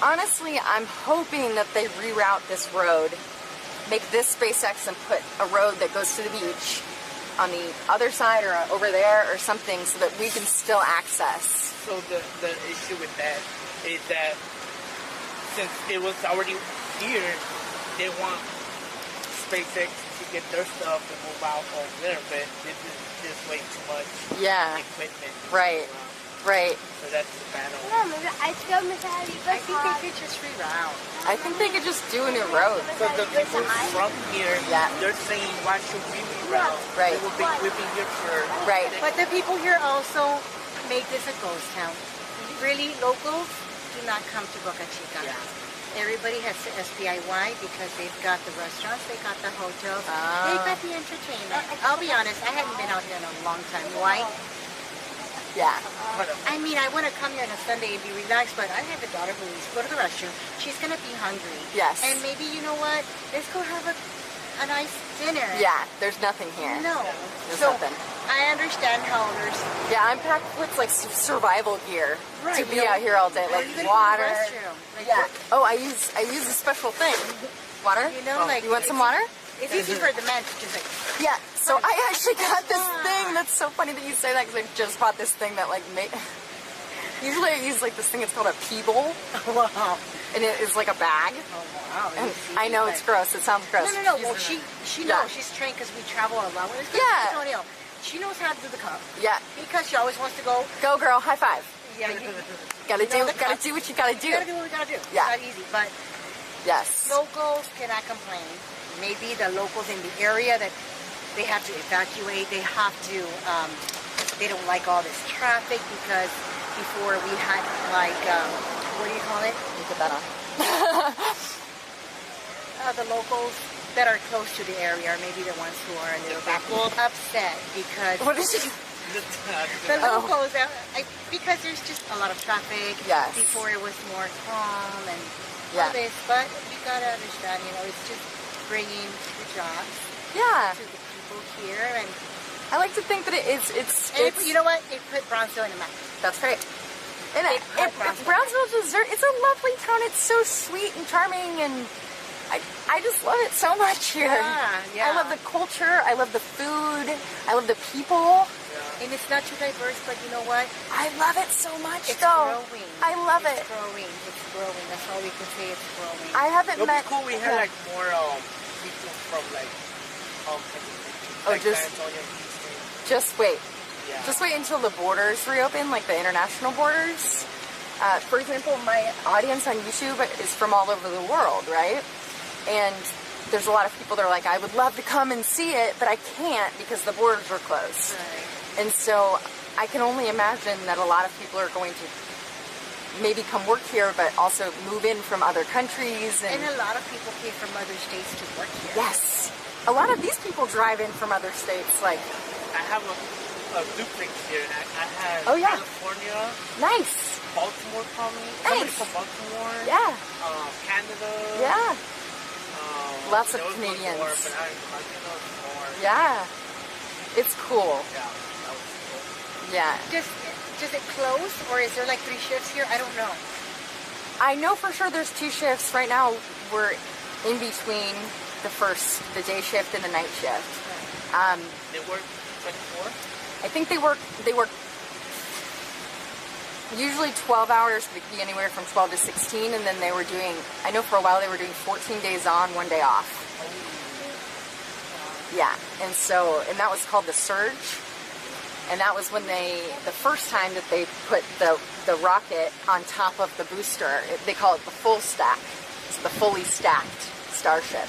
Honestly, I'm hoping that they reroute this road, make this SpaceX, and put a road that goes to the beach on the other side or over there or something so that we can still access. So the issue with that is that since it was already here, they want SpaceX to get their stuff and move out over there, but this is just way too much equipment. Right. Right. So that's the battle. I think they could just reroute. I think they could just do a new road. So the people from here, they're saying, why should we reroute? Right. We've been here for... Right. But the people here also make this a ghost town. Really, locals do not come to Boca Chica. Everybody has the SPIY because they've got the restaurants, they got the hotels, they got the entertainment. I'll be honest, I haven't been out here in a long time. Why? Yeah. I mean, I want to come here on a Sunday and be relaxed, but I have a daughter who needs to go to the restroom. She's going to be hungry. Yes. And maybe, you know what? Let's go have a nice dinner. Yeah, there's nothing here. No. There's So, nothing. I understand how there's... Yeah, I'm packed with like survival gear Right, to be you know, out here all day, or like even water. in the restroom. Like, Yeah. Oh, I use a special thing. Water? You know, like... You want some water? It's easy for the men to just like... Yeah, so I actually got this thing. That's so funny that you say that because I just bought this thing that like usually I use like this thing, it's called a pea bowl. Wow. And it is like a bag. Oh, wow. And I know it's gross. It sounds gross. No. Well, she knows. She's trained because we travel a lot with this. Yeah. Antonio. She knows how to do the cup. Yeah. Because she always wants to go. Go girl, high five. Yeah. Gotta do what you gotta do. You gotta do what you gotta do. Yeah. It's not easy, but yes. locals cannot complain. Maybe the locals in the area that they have to evacuate, they have to, they don't like all this traffic because before we had like, what do you call it? You put that on. The locals that are close to the area are maybe the ones who are a little bit upset because... What is it? The locals, because there's just a lot of traffic. Yes. Before it was more calm and all Yeah. this, but you gotta understand, you know, it's just bringing the jobs Yeah. to the people here, and I like to think that it's you know what? It put Brownsville in a map. That's great. And Brownsville dessert, it's a lovely town. It's so sweet and charming, and I just love it so much here. Yeah. I love the culture. I love the food. I love the people. And it's not too diverse, but you know what? I love it so much, It's though. growing. I love it. It's growing. It's growing. That's all we can say. It's growing. I haven't It'll met. be cool. We had like more people from like just- San Antonio, Houston. Just wait. Yeah. Just wait until the borders reopen, like the international borders. For example, my audience on YouTube is from all over the world, right? And there's a lot of people that are like, I would love to come and see it, but I can't because the borders are closed. Right. And so I can only imagine that a lot of people are going to maybe come work here, but also move in from other countries. And a lot of people came from other states to work here. Yes. A lot of these people drive in from other states, like... I have a duplex here, and I have California. Nice. Baltimore coming. Nice. Somebody from Baltimore. Yeah. Canada. Yeah. Lots of there was Canadians. More, but I know more. Yeah. It's cool. Yeah, that was cool. Yeah. Does it close, or is there like 3 shifts here? I don't know. I know for sure there's 2 shifts. Right now, we're in between the day shift and the night shift. They work 24? I think they work usually 12 hours, but it could be anywhere from 12 to 16, and then they were doing, I know for a while they were doing 14 days on, 1 day off. Yeah, and that was called the Surge, and that was when the first time that they put the rocket on top of the booster. They call it the full stack. It's the fully stacked Starship.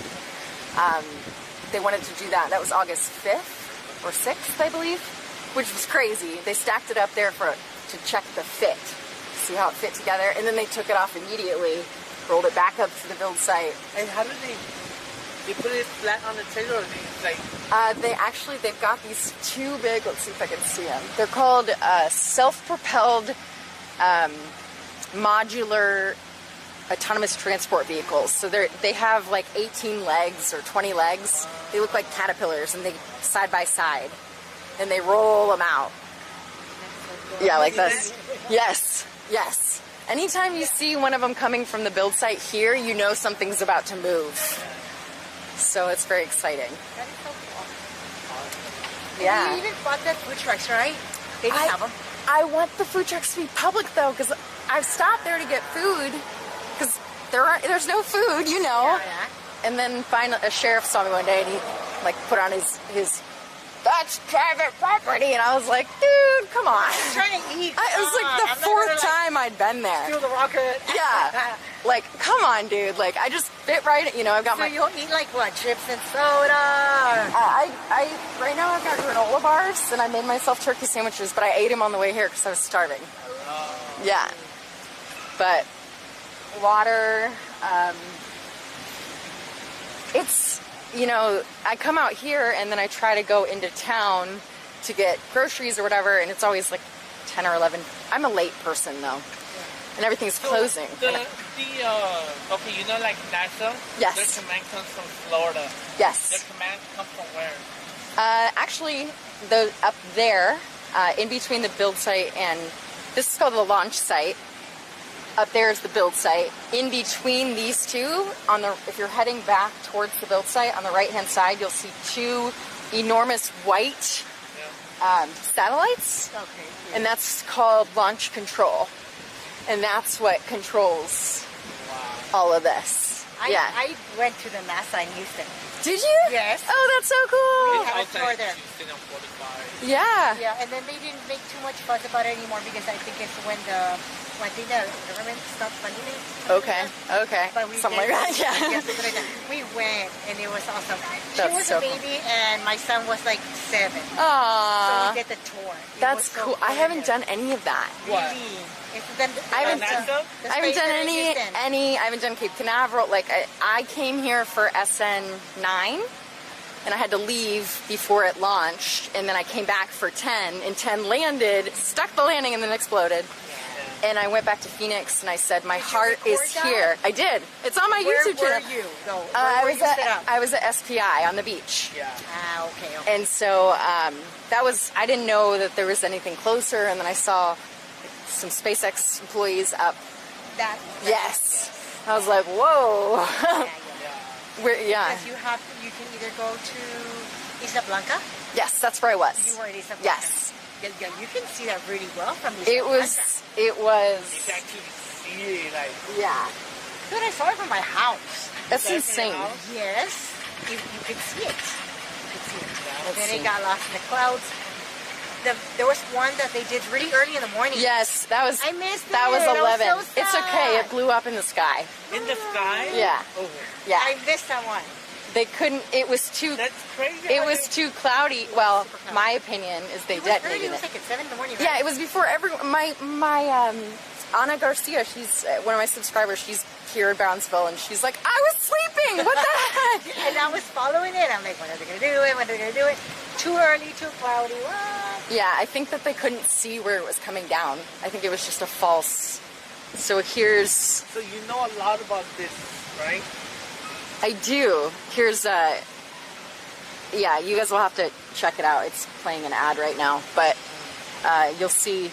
They wanted to do that. That was August 5th or 6th, I believe, which was crazy. They stacked it up there to check the fit, see how it fit together, and then they took it off immediately, rolled it back up to the build site. And how did they put it flat on the trailer, or they've got these two big, let's see if I can see them. They're called self-propelled modular autonomous transport vehicles. So they have like 18 legs or 20 legs. They look like caterpillars, and they side by side, and they roll them out. Yeah, like this. Yes, yes. Anytime you see one of them coming from the build site here, you know something's about to move. So it's very exciting. That is so cool. Yeah. And you even bought that food trucks, right? They didn't have them. I want the food trucks to be public though, because I've stopped there to get food, because there's no food, you know. Yeah. And then finally a sheriff saw me one day, and he like put on his that's private property, and I was like, dude, come on. I'm trying to eat. It was like the fourth time I'd been there. Steal the rocket. Yeah. Like, come on, dude. Like, I just fit right, you know, I've got so you'll eat like what, chips and soda? Right now I've got granola bars, and I made myself turkey sandwiches, but I ate them on the way here because I was starving. Yeah. But water, it's, you know, I come out here and then I try to go into town to get groceries or whatever, and it's always like 10 or 11. I'm a late person though, and everything's closing. Okay, you know, like NASA? Yes. Their command comes from Florida. Yes. Their command comes from where? Actually, up there, in between the build site and, this is called the launch site. Up there is the build site. In between these two, if you're heading back towards the build site, on the right-hand side, you'll see two enormous white satellites. Okay. And that's called launch control. And that's what controls all of this. I went to the NASA in Houston. Did you? Yes. Oh, that's so cool. We have a tour there. Yeah. Yeah, and then they didn't make too much fuss about it anymore, because I think it's when the government stopped funding it. Okay. But we Something like that, yeah. We went, and it was awesome. She That's was so a baby, and my son was like 7. Aww. So we did the tour. That's cool. I haven't done any of that. What? I haven't done any. I haven't done Cape Canaveral. Like I came here for SN9, and I had to leave before it launched, and then I came back for 10, and 10 landed, stuck the landing, and then exploded. And I went back to Phoenix, and I said, my heart is here. I did. It's on my YouTube channel. Where were you? No, I was at SPI on the beach. Yeah. Okay. And so that was, I didn't know that there was anything closer, and then I saw some SpaceX employees up. Yes. I was like, whoa. Because you can either go to Isla Blanca. Yes, that's where I was. You were at Isla Blanca. Yes. Yeah, you can see that really well from Isla It Blanca. was. You can actually see it, like. Yeah. Dude, I saw it from my house. That's insane. Yes. You could see it. You could see it. Let's Then see. it got lost in the clouds. There was one that they did really early in the morning. Yes, that was. I missed That was it. 11. I was so It's okay. It blew up in the sky. In the sky? Yeah. Oh. Yeah. I missed that one. They couldn't. It was too. That's crazy. It was too cloudy. Well, my opinion is they It was early. detonated It was it. like at 7 in the morning. Right? Yeah, it was before everyone. My Ana Garcia, she's one of my subscribers. She's here in Brownsville, and she's like, I was sleeping. What the heck? And I was following it. I'm like, when are they gonna do it? When are they gonna do it? Too early, too cloudy. What? Yeah, I think that they couldn't see where it was coming down. I think it was just a false. So here's. So you know a lot about this, right? I do. Here's yeah, you guys will have to check it out. It's playing an ad right now, but you'll see.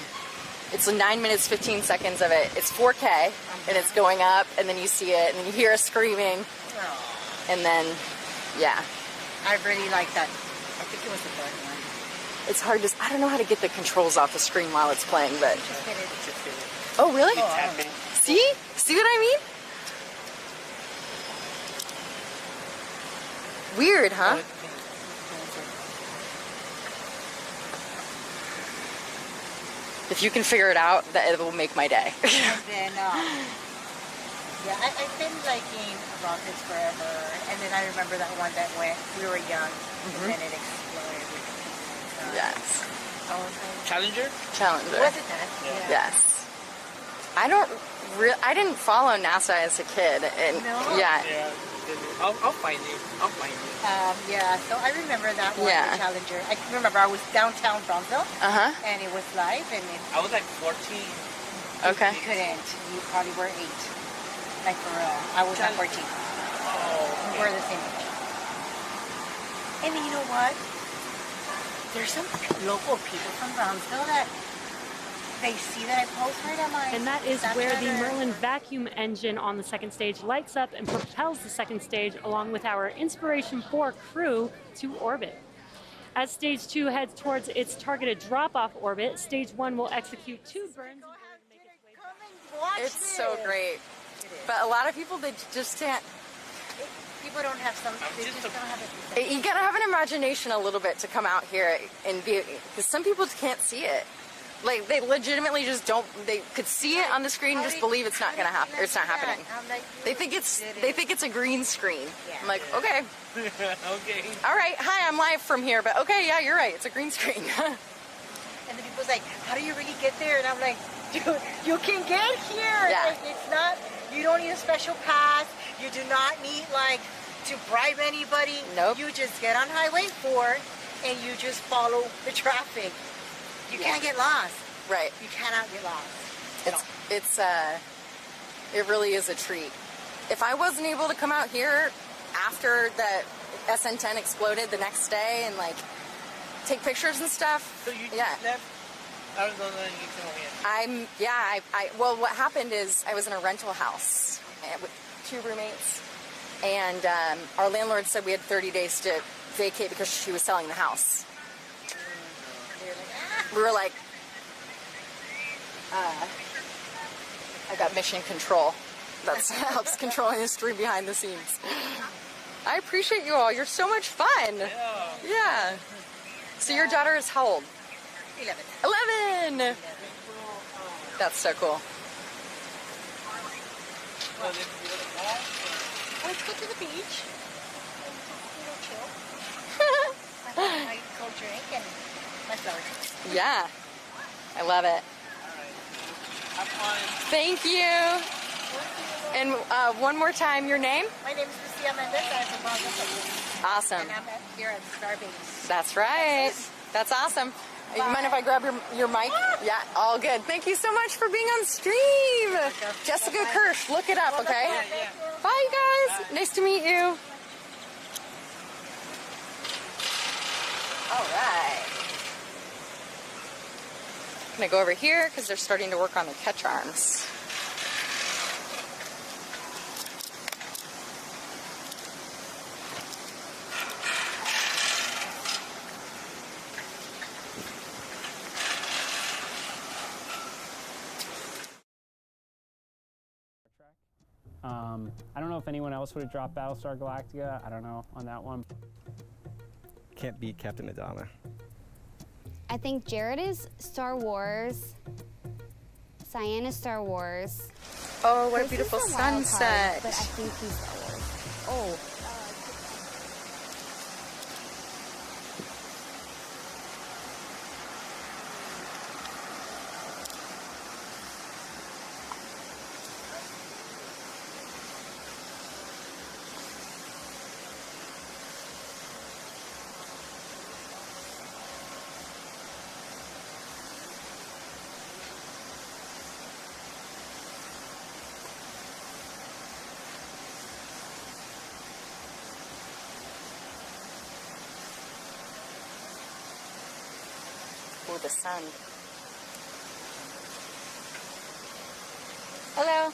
It's 9 minutes, 15 seconds of it. It's 4K, and it's going up, and then you see it, and then you hear us screaming, and then, yeah. I really like that. I think it was the third one. It's hard to, I don't know how to get the controls off the screen while it's playing, but. Oh, really? See? See what I mean? Weird, huh? If you can figure it out, that it will make my day. And then, yeah, I've been liking about this forever. And then I remember that one that went, we were young, and then it exploded. Yes. Challenger? Challenger. Was it that? Yeah. Yes. I didn't follow NASA as a kid. And No? yeah. I'll find you. I'll find you. Yeah, so I remember that one, Yeah. the Challenger. I remember I was downtown Brownsville, and it was live, and I was like 14. Okay. you couldn't. You probably were 8. Like for real. I was at 14. Oh. We're the same age. And then you know what? There's some local people from Brownsville that they see that I post right on my And that is where the Snapchat or- Merlin vacuum engine on the second stage lights up and propels the second stage along with our Inspiration 4 crew to orbit. As stage 2 heads towards its targeted drop-off orbit, stage 1 will execute 2 burns. It's so great. But a lot of people, they just can't. People don't have some. They just don't have it. You gotta have an imagination a little bit to come out here and be, because some people can't see it. Like, they legitimately just don't, they could see it on the screen and just believe it's not gonna happen, or it's not happening. They think it's a green screen. I'm like, okay. Okay. All right, hi, I'm live from here, but okay, yeah, you're right, it's a green screen. And the people's like, how do you really get there? And I'm like, dude, you can get here. Yeah. Like, it's not, you don't need a special pass. You do not need, like, to bribe anybody. Nope. You just get on Highway 4 and you just follow the traffic. You can't get lost. Right. You cannot get lost. It really is a treat. If I wasn't able to come out here after the SN10 exploded the next day and like take pictures and stuff, So you just yeah. left Arizona and you came here? Well, what happened is I was in a rental house with 2 roommates, and our landlord said we had 30 days to vacate because she was selling the house. We were like, I got mission control. That helps controlling the stream behind the scenes. I appreciate you all. You're so much fun. Yeah. So your daughter is how old? 11. 11! That's so cool. Let's go to the beach. And just, chill. My cold drink and my flowers. Yeah. I love it. Have fun. Thank you. And one more time, your name? My name is Lucia Mendez. I'm from Brownsville. Awesome. And I'm here at Starbase. That's right. That's awesome. You mind if I grab your mic? Yeah, all good. Thank you so much for being on stream. Jessica Kirsh, look it up, okay? Bye, you guys. Nice to meet you. All right. I'm gonna go over here because they're starting to work on the catch arms. I don't know if anyone else would have dropped Battlestar Galactica. I don't know on that one. Can't beat Captain Adama. I think Jared is Star Wars. Cyan is Star Wars. Oh, what a Chris beautiful is the wild card, sunset. but I think he's Star Wars. Oh. Oh, the sun. Hello.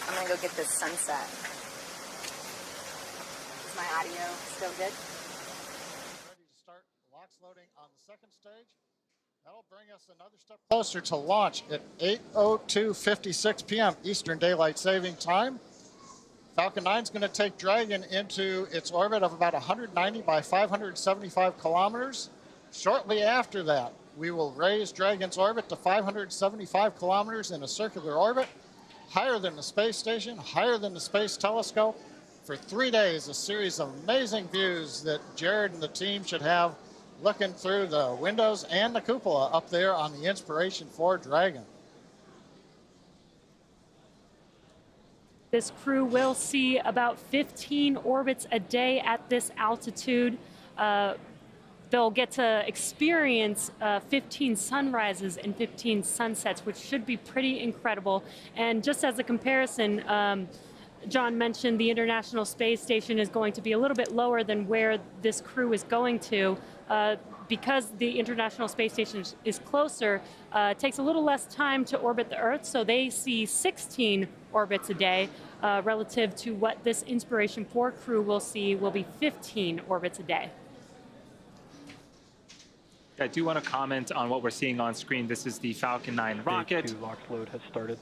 I'm gonna go get this sunset. Is my audio still good? Ready to start LOX loading on the second stage. That'll bring us another step closer to launch at 8:02:56 p.m. Eastern Daylight Saving Time. Falcon 9 is going to take Dragon into its orbit of about 190 by 575 kilometers. Shortly after that, we will raise Dragon's orbit to 575 kilometers in a circular orbit, higher than the space station, higher than the space telescope. For 3 days, a series of amazing views that Jared and the team should have looking through the windows and the cupola up there on the Inspiration 4 Dragon. This crew will see about 15 orbits a day at this altitude. They'll get to experience 15 sunrises and 15 sunsets, which should be pretty incredible. And just as a comparison, John mentioned the International Space Station is going to be a little bit lower than where this crew is going to. Because the International Space Station is closer, it takes a little less time to orbit the Earth, so they see 16 orbits a day, relative to what this Inspiration 4 crew will see will be 15 orbits a day. I do want to comment on what we're seeing on screen. This is the Falcon 9 rocket. Stage 2 LOX load has started.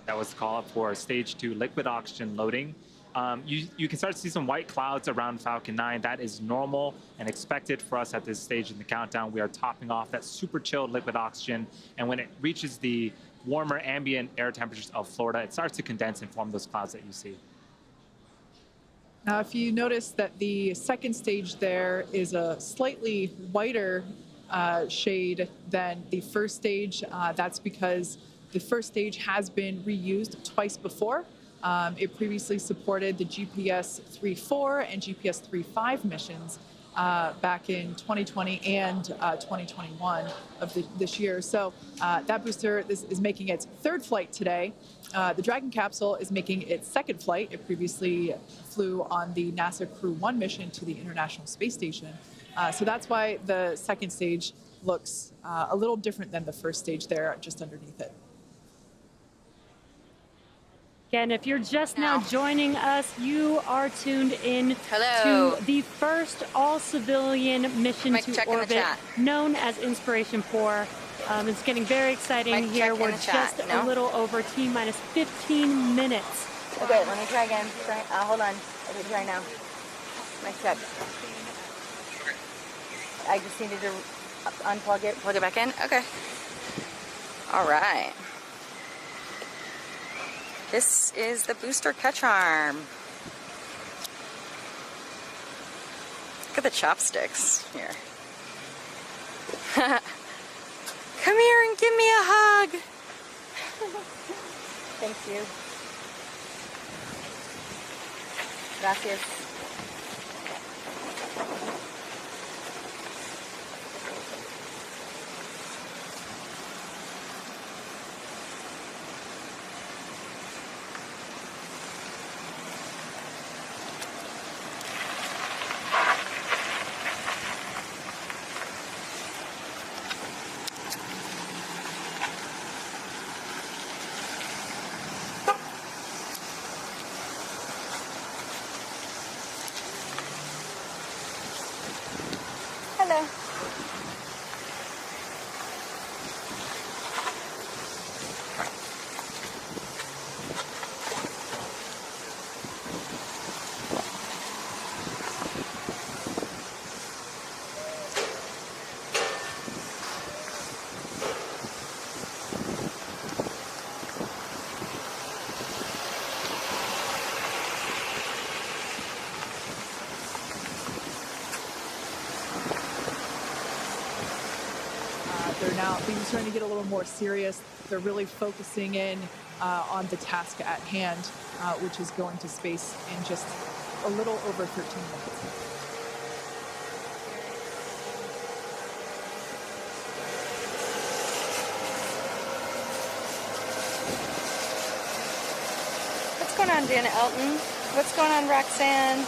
That was the call for Stage 2 liquid oxygen loading. You can start to see some white clouds around Falcon 9. That is normal and expected for us at this stage in the countdown. We are topping off that super chilled liquid oxygen, and when it reaches the warmer ambient air temperatures of Florida, it starts to condense and form those clouds that you see. Now, if you notice that the second stage there is a slightly whiter shade than the first stage, that's because the first stage has been reused twice before. It previously supported the GPS 3.4 and GPS 3.5 missions back in 2020 and 2021 of this year. So that booster is making its third flight today. The Dragon capsule is making its second flight. It previously flew on the NASA Crew 1 mission to the International Space Station. So that's why the second stage looks a little different than the first stage there, just underneath it. Again, if you're just now joining us, you are tuned in Hello. to the first all-civilian mission Mic to check in the orbit, chat. known as Inspiration 4. It's getting very exciting Mic here. check in We're the chat. just No? a little over T-minus 15 minutes. Okay, let me try again. Hold on. Let me try now. Mic check. I just needed to unplug it, plug it back in. Okay. All right. This is the booster catch arm. Look at the chopsticks here. Come here and give me a hug. Thank you. Gracias. Hello. Things are starting to get a little more serious. They're really focusing in on the task at hand, which is going to space in just a little over 13 minutes. What's going on, Dana Elton? What's going on, Roxanne?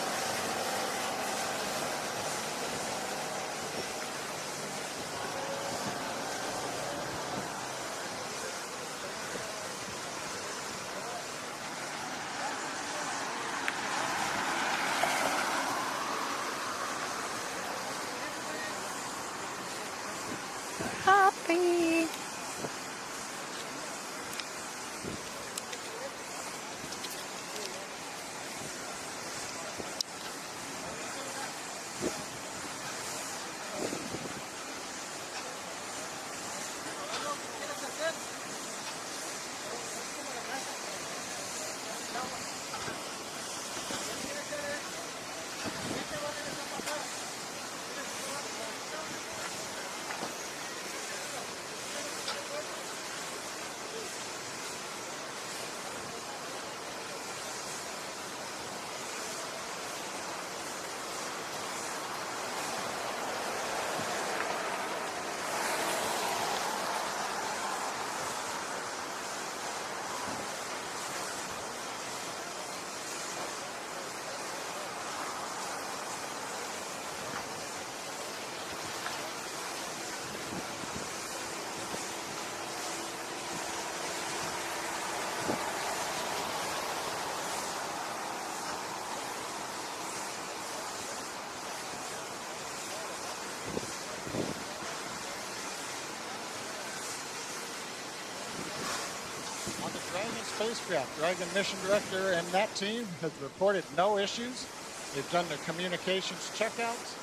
Dragon spacecraft, Dragon mission director and that team has reported no issues. They've done their communications checkouts.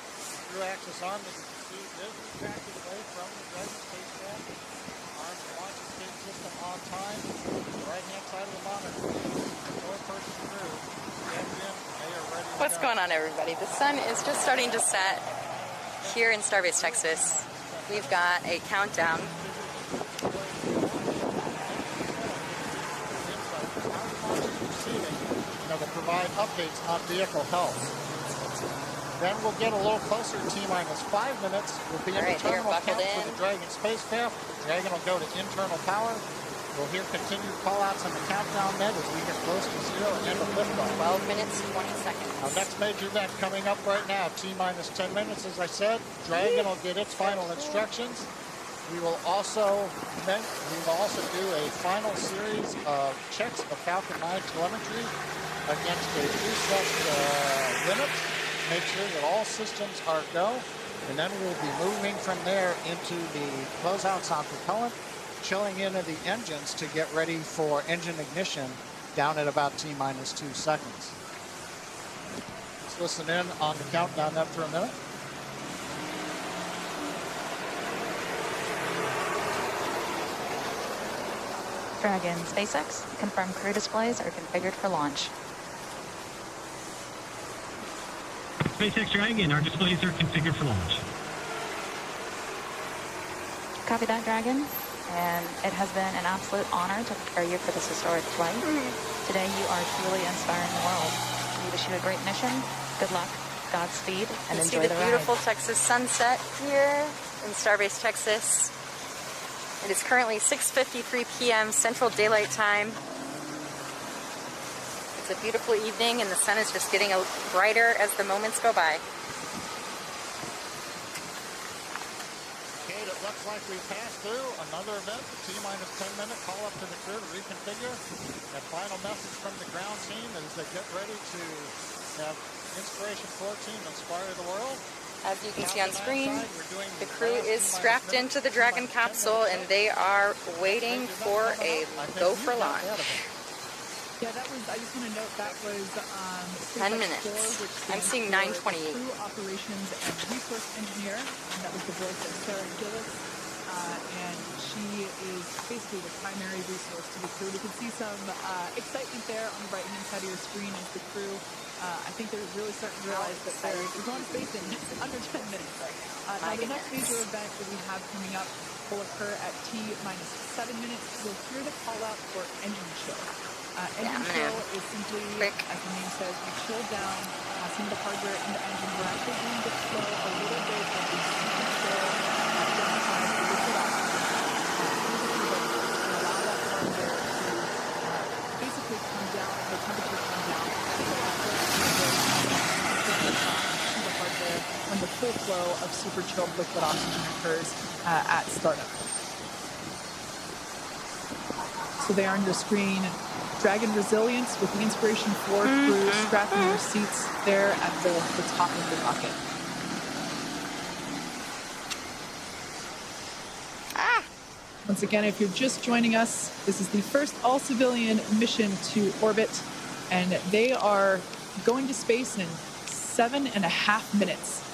Crew access arm, as you can see, is retracted away from the Dragon spacecraft. Arm the launch escape system on time. The right-hand side of the monitor, four-person crew. They are ready to What's go. going on, everybody? The sun is just starting to set here in Starbase, Texas. We've got a countdown. To provide updates on vehicle health. Then we'll get a little closer, T-minus 5 minutes. We'll be in the terminal count for the Dragon spacecraft. The Dragon will go to internal power. We'll hear continued call-outs on the countdown net as we get close to zero and end of liftoff. 12 minutes, 20 seconds. Our next major event coming up right now, T-minus 10 minutes, as I said. Dragon will get its final instructions. We will also do a final series of checks of Falcon 9 telemetry against a preset limit. Make sure that all systems are go, and then we'll be moving from there into the closeouts on propellant, chilling into the engines to get ready for engine ignition down at about T-minus 2 seconds. Let's listen in on the countdown net for a minute. Dragon SpaceX, confirmed crew displays are configured for launch. SpaceX Dragon, our displays are configured for launch. Copy that, Dragon. And it has been an absolute honor to prepare you for this historic flight. Today you are truly inspiring the world. We wish you a great mission. Good luck, Godspeed, and enjoy the ride. See the beautiful Texas sunset here in Starbase, Texas. It is currently 6:53 p.m. Central Daylight Time. It's a beautiful evening and the sun is just getting brighter as the moments go by. Okay, it looks like we passed through another event, the T-minus 10-minute call up to the crew to reconfigure. That final message from the ground team is to get ready to have Inspiration 4 team inspire the world. As you can see on screen, the crew is strapped into the Dragon capsule and they are waiting for a go for launch. Yeah, that was, I just want to note that was 10 minutes. I'm seeing 9:28. Crew operations and resource engineer, and that was the voice of Sarah Gillis, and she is basically the primary resource to the crew. We can see some excitement there on the right-hand side of your screen as the crew. I think they're really starting to realize that they're going to space in under 10 minutes. Now, the next major event that we have coming up will occur at T-minus 7 minutes. You'll hear the call out for engine chill. Engine chill is simply, as the name says, we chill down some of the hardware in the engine. We're actually going to flow a little bit of the super chill downside of liquid oxygen to allow that hardware to basically come down, the temperature come down. The hardware when the full flow of super chilled liquid oxygen occurs at startup. So they are on your screen. Dragon Resilience with the Inspiration 4 crew strapped in their seats there at the top of the rocket. Once again, if you're just joining us, this is the first all-civilian mission to orbit, and they are going to space in 7.5 minutes.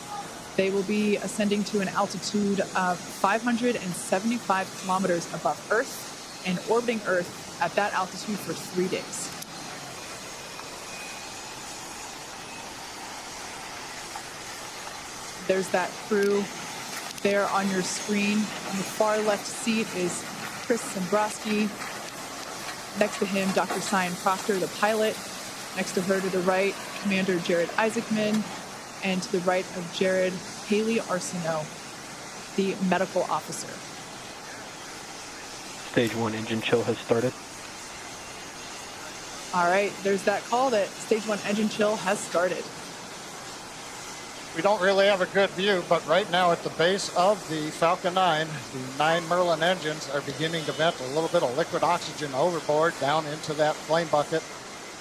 They will be ascending to an altitude of 575 kilometers above Earth and orbiting Earth at that altitude for 3 days. There's that crew there on your screen. On the far left seat is Chris Zembrowski. Next to him, Dr. Cyan Proctor, the pilot. Next to her to the right, Commander Jared Isaacman. And to the right of Jared, Haley Arsenault, the medical officer. Stage 1 engine chill has started. All right, there's that call that Stage 1 engine chill has started. We don't really have a good view, but right now at the base of the Falcon 9, the 9 Merlin engines are beginning to vent a little bit of liquid oxygen overboard down into that flame bucket.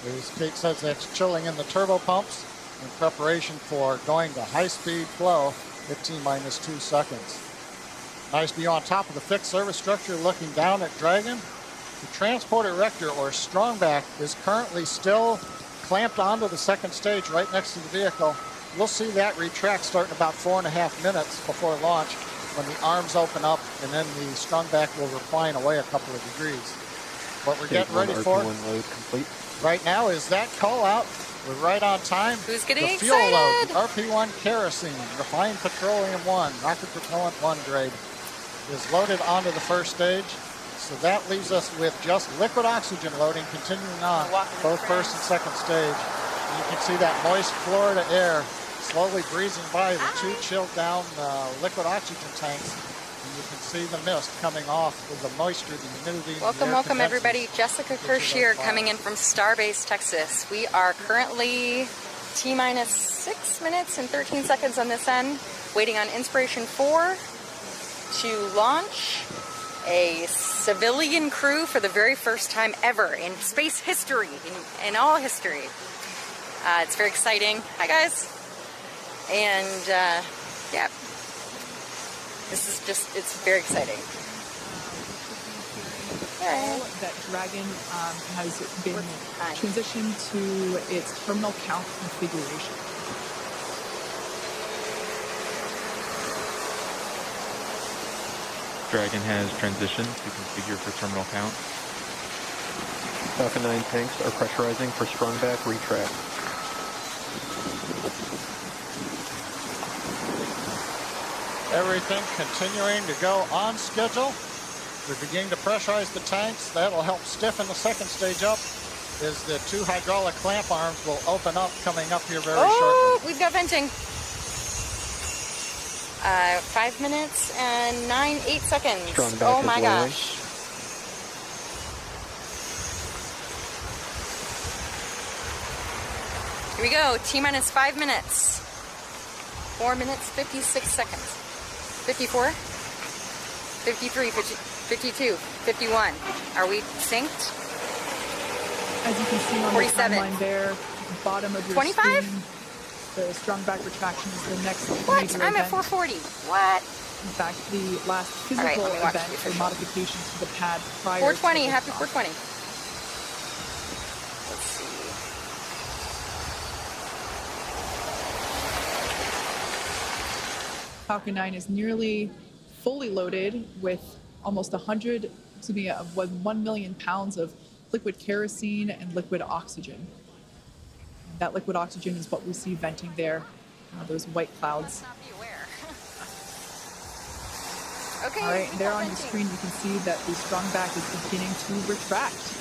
As Kate says, that's chilling in the turbo pumps in preparation for going to high-speed flow, 15 minus 2 seconds. Nice view on top of the fixed service structure looking down at Dragon. The transport erector, or strongback, is currently still clamped onto the second stage right next to the vehicle. We'll see that retract starting about 4.5 minutes before launch when the arms open up and then the strongback will recline away a couple of degrees. What we're getting ready for load complete. right now is that call out. We're right on time. Who's getting the fuel excited? load, the RP1 kerosene, refined petroleum 1, rocket propellant 1 grade, is loaded onto the first stage. So that leaves us with just liquid oxygen loading continuing on both first and second stage. And you can see that moist Florida air slowly breezing by the 2 chilled down liquid oxygen tanks. And you can see the mist coming off with the moisture, the humidity. Welcome everybody. Jessica Kirsh here, coming in from Starbase, Texas. We are currently T-minus 6 minutes and 13 seconds on this end, waiting on Inspiration 4 to launch a civilian crew for the very first time ever in space history, in all history. It's very exciting. Hi guys. And yeah, this is just, it's very exciting. All that Dragon has been transitioned to its terminal count configuration. Dragon has transitioned to configure for terminal count. Falcon 9 tanks are pressurizing for strongback retract. Everything continuing to go on schedule. We're beginning to pressurize the tanks. That'll help stiffen the second stage up as the 2 hydraulic clamp arms will open up coming up here very shortly. Oh, we've got venting. 5 minutes and 8 seconds. Oh my gosh. Here we go. T-minus 5 minutes. 4 minutes, 56 seconds. 54, 53, 52, 51. Are we synced? As you can see on 47. the timeline there, bottom of your 25? screen, the strongback retraction is the next What? major I'm at event. 440. What? In fact, the last physical let me watch event the or modification to the pad prior 420. to Happy liftoff. 420. Let's see. Falcon 9 is nearly fully loaded with almost 1 million pounds of liquid kerosene and liquid oxygen. That liquid oxygen is what we see venting there, those white clouds. Okay. All right, and there on your screen you can see that the strongback is beginning to retract.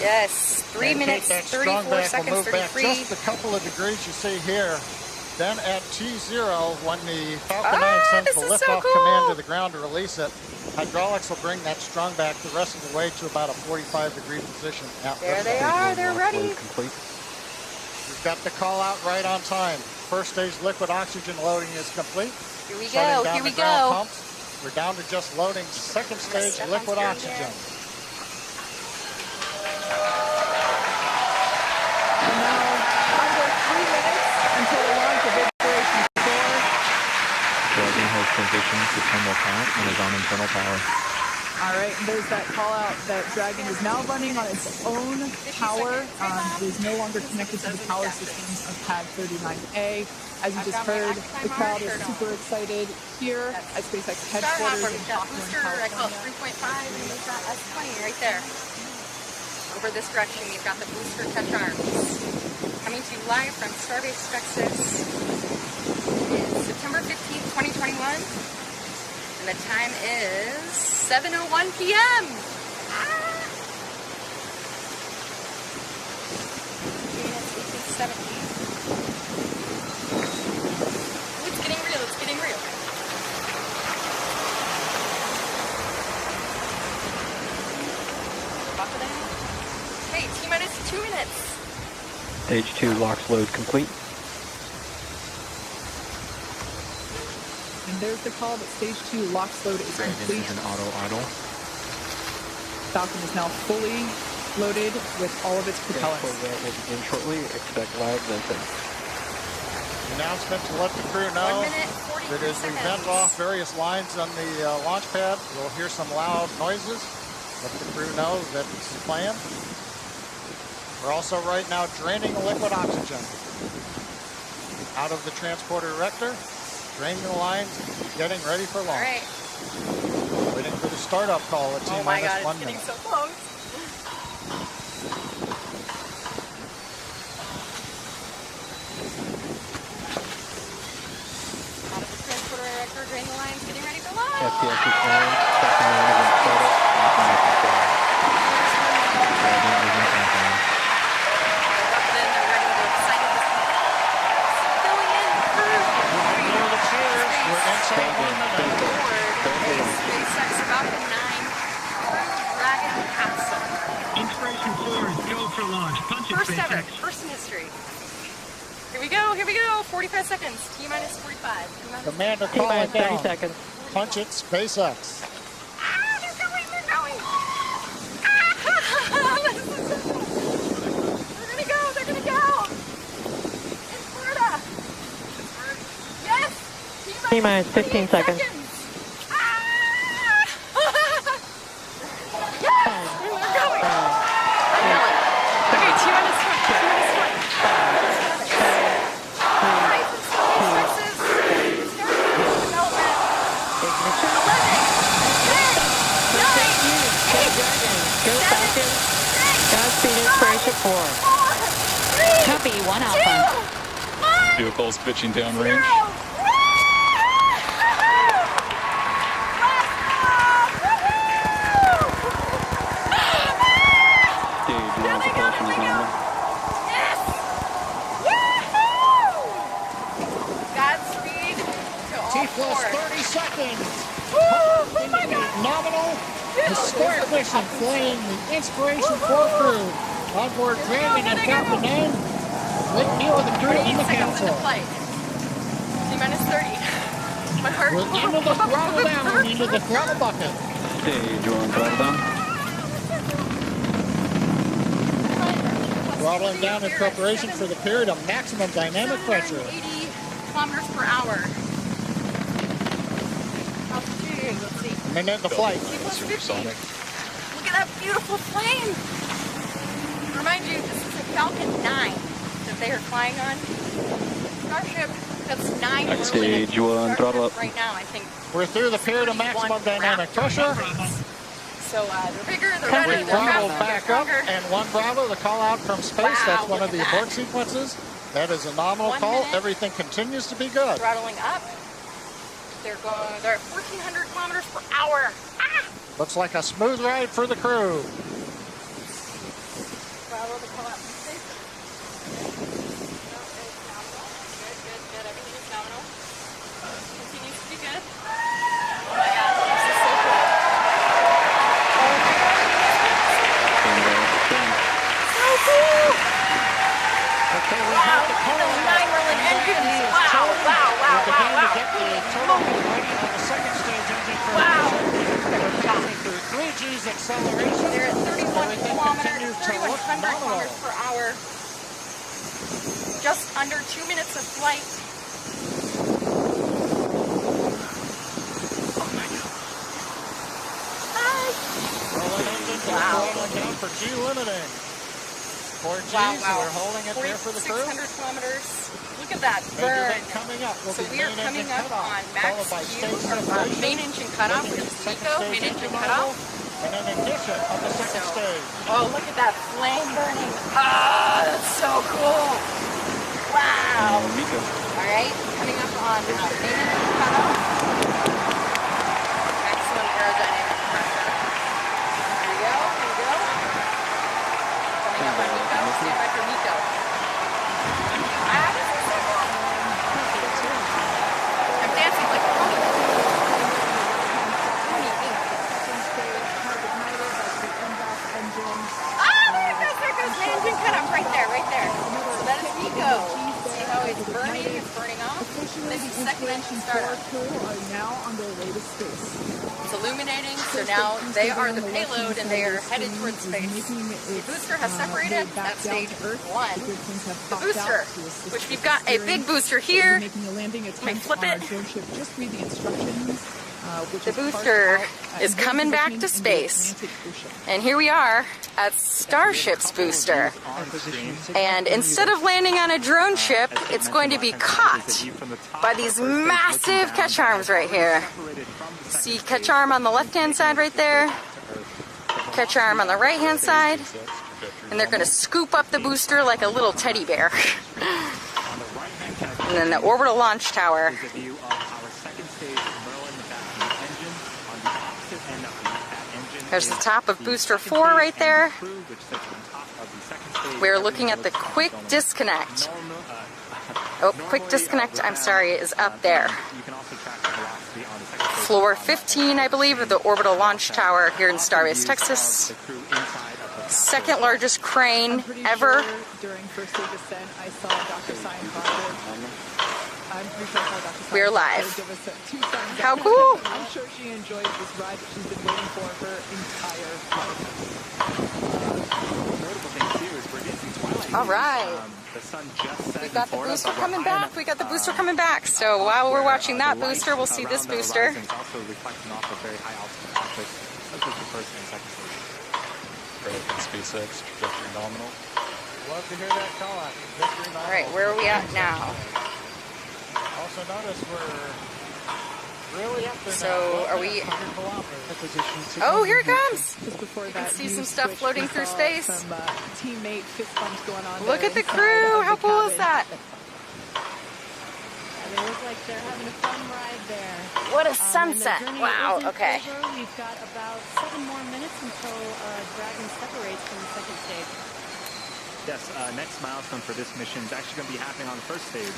Yes, 3 And minutes, that 34 strongback seconds, will move back 33. just a couple of degrees you see here. Then at T0, when the Falcon 9 sends this the is so liftoff cool. command to the ground to release it, hydraulics will bring that strongback the rest of the way to about a 45-degree position. There they are, they're ready. Complete. We've got the call out right on time. First stage liquid oxygen loading is complete. Here we Shutting go, down here we the ground go. pumps. We're down to just loading second stage Step on liquid screen oxygen. there. Under 3 minutes until the launch of Inspiration 4. Dragon has transition to terminal count and is on internal power. All right, and there's that call out that Dragon is now running on its own power. It is no longer connected to the power systems of Pad 39A. As you just heard, the crowd is super excited here at SpaceX headquarters in Hawthorne, I call it California. 3.5, and we've got S20 right there. Over this direction, we've got the booster touch arms. Coming to you live from Starbase, Texas. It's September 15th, 2021. And the time is 7:01 p.m. It's getting real, it's getting real. Hey, T-minus 2 minutes. Stage 2 LOX load complete. And there's the call that Stage 2 LOX load is complete. Is an auto idle. Falcon is now fully loaded with all of its propellants. Transport will begin shortly. Expect loud venting. Announcement to let the crew know that as we vent off various lines on the launch pad, we'll hear some loud noises. Let the crew know that this is planned. We're also right now draining the liquid oxygen out of the transporter erector, draining the lines, getting ready for launch. All right. Waiting for the startup call at Oh my God, T-minus 1 it's getting minute. so close. Out of the transporter erector, drain the lines, getting ready for launch. FPS is on. Second management startup. SpaceX Falcon 9 Dragon capsule. Inspiration 4 is go for launch. Punch it, First ever, SpaceX. first in history. Here we go, here we go. 45 seconds. T-minus 45. T-minus Commander, 45. call it down. 30 seconds. Punch it, SpaceX. They're going. They're gonna go. In Florida. Yes. T-minus 15 seconds. Copy, 1 Alpha. Vehicles pitching downrange. Stage 1 propulsion is normal. Godspeed to all T plus 30 seconds. Oh my God. Nominal historic mission flying the Inspiration 4 crew on board Dragon and Falcon 9 with you and the crew in the capsule. T-minus 30. My heart. We're into the throttle down, into the throttle bucket. Stage 1 throttle down. Throttling down in preparation for the period of maximum dynamic pressure. 80 kilometers per hour. Altitude, let's see. Minute the flight. Supersonic. Look at that beautiful plane. Remind you, this is a Falcon 9 that they are flying on. Starship, that's 9 Stage 1 throttle up. right now, I think. We're through the period of maximum dynamic pressure. So they're bigger, they're We better, they're throttle faster, back they're up, stronger. and 1 Bravo, the call out from space. Wow, That's one look of the at abort that. sequences. That is a nominal 1 call. minute. Everything continues to be good. Throttling up. They're at 1,400 kilometers per hour. Looks like a smooth ride for the crew. Bravo, the call out from space. No, it's nominal. Good. Everything is nominal. Continues to be good. Oh my God, this is so cool. So cool. Okay, we Wow, have the call those out. 9 rolling engines. Wow. We're beginning to get the total ready on the second stage engine for We're passing through 3 G's acceleration. They're at 31 Everything kilometers, continues to look 3,100 nominal. kilometers per hour. Just under 2 minutes of flight. for G limiting. 4 Gs, Wow. we're holding it there for the crew. 600 kilometers. Look at that Major burn. event coming up will So be we are main coming engine up cutoff, on followed max by Q, stage or separation, main engine cutoff, looking which at is second Nico, stage main engine engine cutoff. level, and then ignition of the second stage. Oh, look at that flame burning. Ah, that's so cool. Wow. All right, coming up on main engine cutoff. Maximum aerodynamic pressure. Here we go, here we go. Coming up on Nico, stand by for Nico. Ah, this is so cool. I'm dancing like a woman. There goes the engine cutoff right there, right there. So that is Nico. See how it's burning off? This is second engine startup. Now on their way to space. It's illuminating, so now they are the payload and they are headed towards space. The booster has separated. That's stage 1. The booster, which we've got a big booster here. Let me flip it. Just read the instructions. The booster is coming back to space. And here we are at Starship's booster. And instead of landing on a drone ship, it's going to be caught by these massive catch arms right here. See catch arm on the left-hand side right there, catch arm on the right-hand side, and they're going to scoop up the booster like a little teddy bear. And then the orbital launch tower. There's the top of booster 4 right there. We're looking at the quick disconnect. Oh, quick disconnect, I'm sorry, is up there. Floor 15, I believe, of the orbital launch tower here in Starbase, Texas. Second largest crane ever. During first stage ascent, I saw Dr. Science. I'm pretty sure I saw Dr. We're live. Give us 2 thumbs How up. cool! I'm sure she enjoys this ride that she's been waiting for her entire life. All right. We've got the booster coming back. We got the booster coming back. So while we're watching that booster, we'll see this booster. SpaceX, trajectory nominal. Love to hear that call out. Trajectory nominal. All right, where are we at now? Also notice we're really up there So now. are we? 100 kilometers. Oh, here it comes! Just before You can that, see some stuff floating through space. Some teammate fist bumps going on. Look at the crew! How cool is that? They look like they're having a fun ride there. What a sunset! Wow. Okay. We've got about 7 more minutes until Dragon separates from the second stage. Yes, next milestone for this mission is actually going to be happening on the first stage.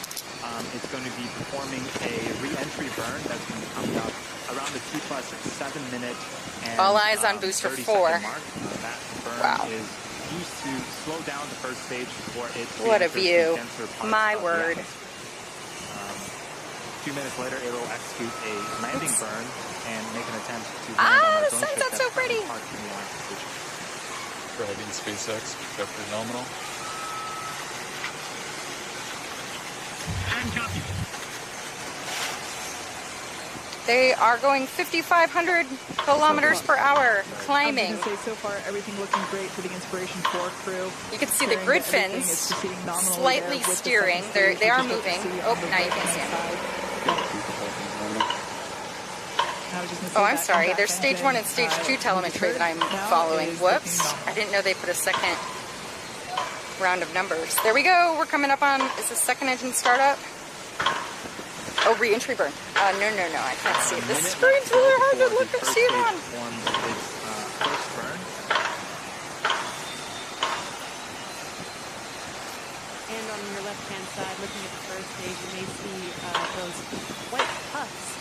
It's going to be performing a re-entry burn that's going to be coming up around the T+7 minute and All eyes on booster 4. mark. That burn Wow. is used to slow down the first stage before it What a re-enters the view. denser parts My of the word. atmosphere. A few minutes later, it will execute a landing burn and make an attempt to land on The a drone ship sunset's so that's pretty. parked in the launch position. Driving SpaceX, trajectory nominal. And copy. They are going 5,500 kilometers per hour, climbing. I was gonna say, so far, everything looking great for the Inspiration 4 crew. You can see the grid fins slightly steering. They are moving. Oh, now you can see them. Oh, I'm sorry. There's stage 1 and stage 2 telemetry that I'm following. Whoops. I didn't know they put a second round of numbers. There we go. We're coming up on, is the second engine startup? Oh, re-entry burn. No, I can't see it. The screen's really hard to look and see it on. First burn. And on your left-hand side, looking at the first stage, you may see those white puffs.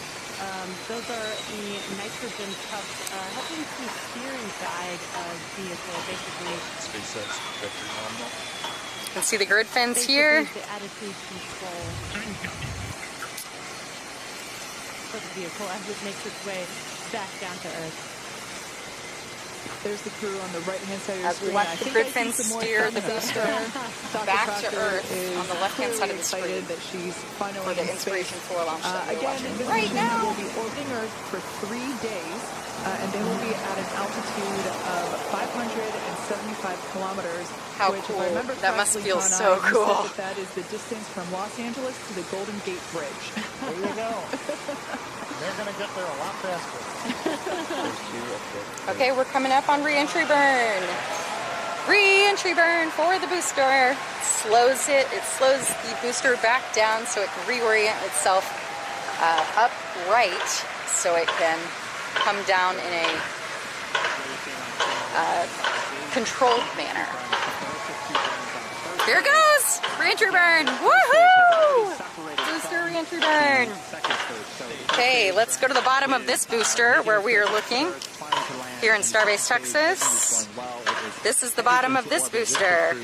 Those are the nitrogen puffs helping to steer and guide a vehicle, basically. SpaceX, trajectory nominal. You can see the grid fins here. The attitude control for the vehicle as it makes its way back down to Earth. There's the crew on the right-hand side of your As we screen. watch the grid fins steer the booster back to Earth on the left-hand side of the screen that she's finally for the Inspiration 4 launch that we're again, watching this right mission now. will be orbiting Earth for 3 days, and they will be at an altitude of 575 1.5 kilometers. How which, cool. If I remember That must correctly, feel John, so you cool. said that is the distance from Los Angeles to the Golden Gate Bridge. There you go. They're going to get there a lot faster. Okay, we're coming up on re-entry burn. Re-entry burn for the booster. It slows the booster back down so it can reorient itself upright so it can come down in a controlled manner. Here it goes! Re-entry burn! Woohoo! Booster re-entry burn. Okay, let's go to the bottom of this booster where we are looking here in Starbase, Texas. This is the bottom of this booster.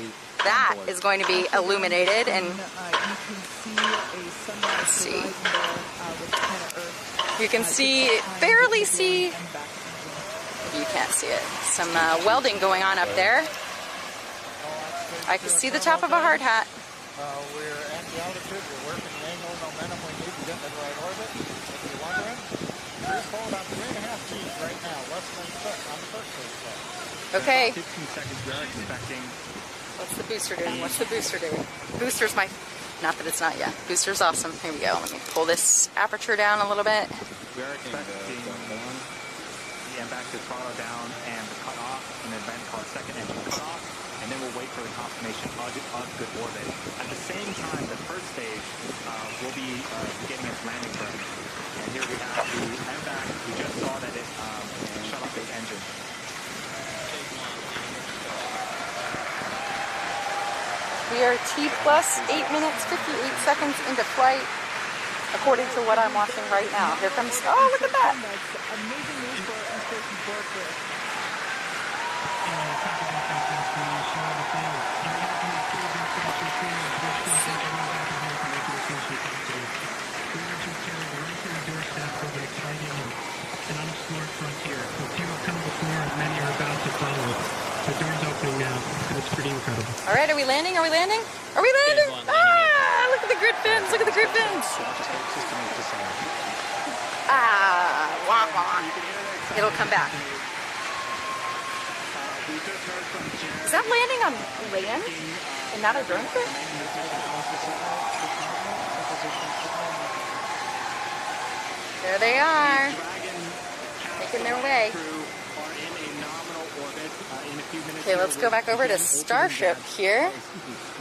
That is going to be illuminated and let's see. You can see, barely see, you can't see it, some welding going on up there. I can see the top of a hard hat. We're at the altitude, we're working the angular momentum we need to get in the right orbit. If you're wondering, we're pulled on 3.5 G's right now, less than on the first stage. Okay. 15 seconds, we are expecting. What's the booster doing? What's the booster doing? Booster's my, not that it's not yet. Booster's awesome. Here we go. Let me pull this aperture down a little bit. We are expecting the impact to throttle down and the cutoff, an event called second engine cutoff, and then we'll wait for the confirmation of good orbit. At the same time, the first stage will be getting its landing burn. And here we have the impact. We just saw that it shut off the engine. We are T plus 8 minutes, 58 seconds into flight, according to what I'm watching right now. Here comes, oh, look at that. Amazing news for Inspiration 4 crew. An unexplored frontier. A few have come before, and many are about to follow. The door's opening now, and it's pretty incredible. All right, are we landing? Are we landing? Are we landing? Ah, look at the grid fins. Look at the grid fins. Ah, wah, wah. It'll come back. Is that landing on land and not a drone fit? There they are, making their way. Okay, let's go back over to Starship here. In a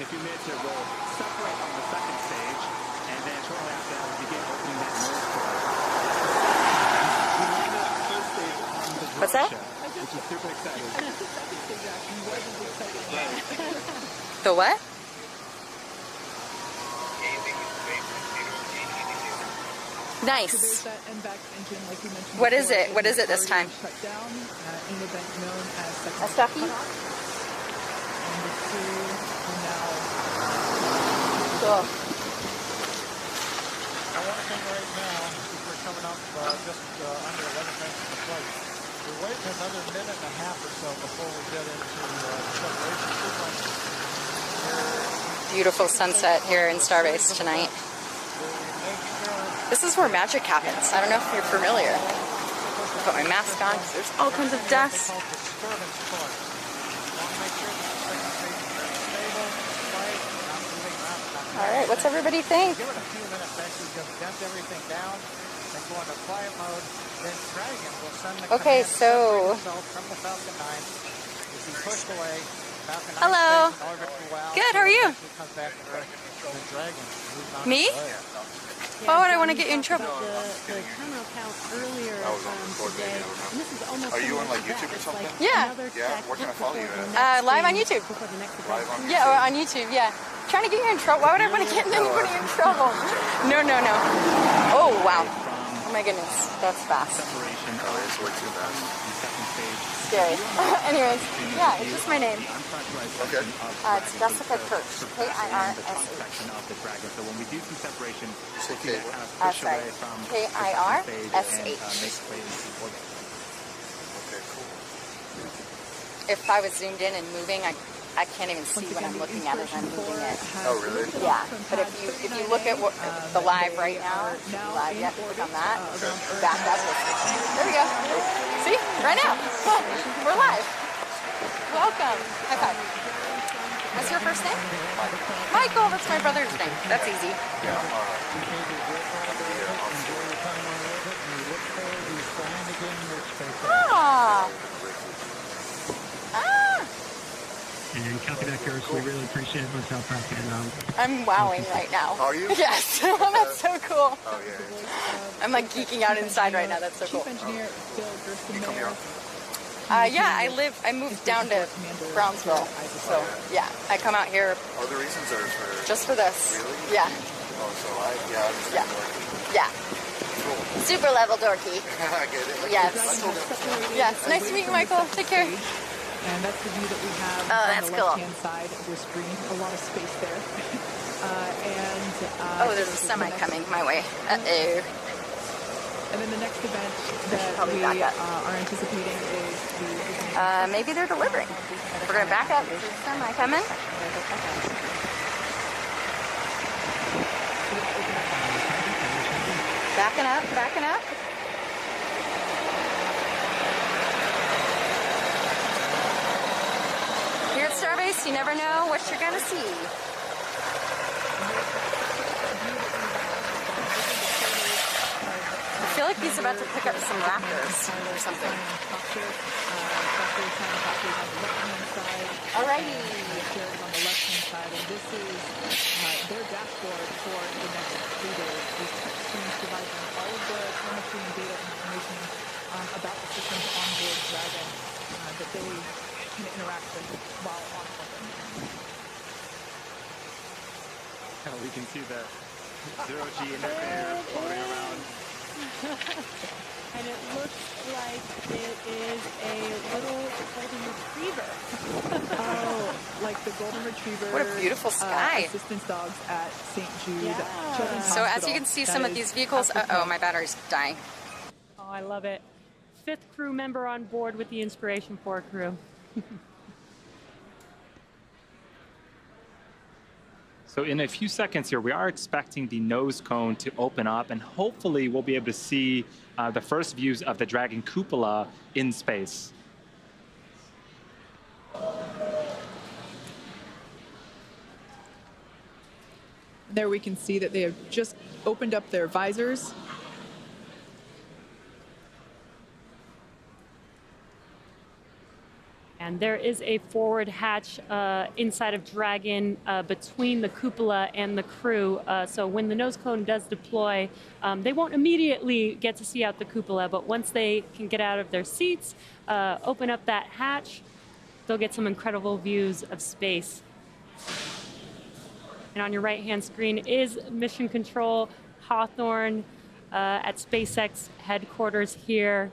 few minutes here, we'll separate on the second stage, and then shortly after that, we'll begin opening that nose. What's that? Which is super exciting. The what? Nice. What is it? What is it this time? A stuffy? Cool. I want to think right now, if we're coming up just under 11 minutes of the flight, we're waiting another minute and a half or so before we get into the separation sequence. Beautiful sunset here in Starbase tonight. This is where magic happens. I don't know if you're familiar. Put my mask on because there's all kinds of dust. All right, what's everybody think? Give it a few minutes, actually just vent everything down, then go into quiet mode, then Dragon will send the Okay, command so from the Falcon 9. If you pushed away, Falcon 9 hello. stays in orbit for a while. Good, how are you? Comes back to Earth, then Dragon moves on Me? its way. Why would I want to get you in trouble? The terminal count earlier today, and this is almost Are you on similar like to YouTube or that. It's something? like Yeah. another Yeah, check where can I follow you before the at? Live on next YouTube. before the next Live event. on Yeah, or on YouTube, yeah. Trying to get you in trouble. Why would I want to get anybody in trouble? No, no, no. Oh, wow. Oh my goodness, that's fast. Oh, it's way too fast. Scary. Anyways, yeah, it's just my name. Okay. It's Jessica Kirsh, K-I-R-S-H. So when we do some separation, say see that kind of That's push right. away from K-I-R-S-H. make way into orbit. Okay, cool. If I was zoomed in and moving, I can't even see what I'm looking at as I'm moving it. Oh, really? Yeah, but if you look at what, the live right now, live yet, click on that, back up. There we go. See, right now, we're live. Welcome. High five. What's your first name? Michael, that's my brother's name. That's easy. Ah. Ah. And copy that, Kirsh. We really appreciate what's up back there. I'm wowing right now. Are you? Yes. That's so cool. Oh, yeah. I'm like geeking out inside right now. That's so cool. Engineer Bill Gersten Come here. Yeah, I moved down to Brownsville. So, yeah, I come out here Other reasons or for... just for this. Really? Yeah. Oh, so I understand. Yeah. Super level dorky. I get it. Yes. I told him. Yes. Nice to meet you, Michael. Take care. And that's the view that we have Oh, on that's the cool. left-hand side of your screen. A lot of space there. Oh, there's a semi coming my way. Uh-oh. And then the next event that we are anticipating is the... Maybe they're delivering. We're going to back up. There's a semi coming. Backing up, backing up. Here at Starbase, you never know what you're going to see. I feel like he's about to pick up some raptors or something. Alrighty. On the left-hand side, and this is their dashboard for the next 3 days. These touch screens provide them all of the telemetry and data and information about the systems on board Dragon that they can interact with while on orbit. We can see the zero-G interface floating around. And it looks like it is a little golden retriever. Oh, like the golden retriever. What a beautiful sky. Assistance dogs at St. Jude Children's So Hospital. as you can see, That some of is these vehicles, absolutely my battery's dying. Oh, I love it. 5th crew member on board with the Inspiration 4 crew. So in a few seconds here, we are expecting the nose cone to open up, and hopefully we'll be able to see the first views of the Dragon cupola in space. There we can see that they have just opened up their visors. And there is a forward hatch inside of Dragon between the cupola and the crew. So when the nose cone does deploy, they won't immediately get to see out the cupola, but once they can get out of their seats, open up that hatch, they'll get some incredible views of space. And on your right-hand screen is Mission Control Hawthorne at SpaceX headquarters here.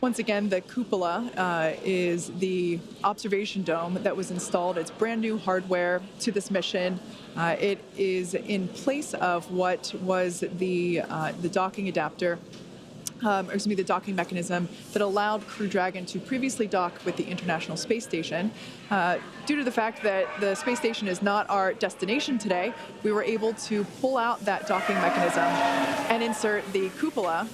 Once again, the cupola is the observation dome that was installed. It's brand new hardware to this mission. It is in place of what was the docking adapter, the docking mechanism that allowed Crew Dragon to previously dock with the International Space Station. Due to the fact that the space station is not our destination today, we were able to pull out that docking mechanism and insert the cupola,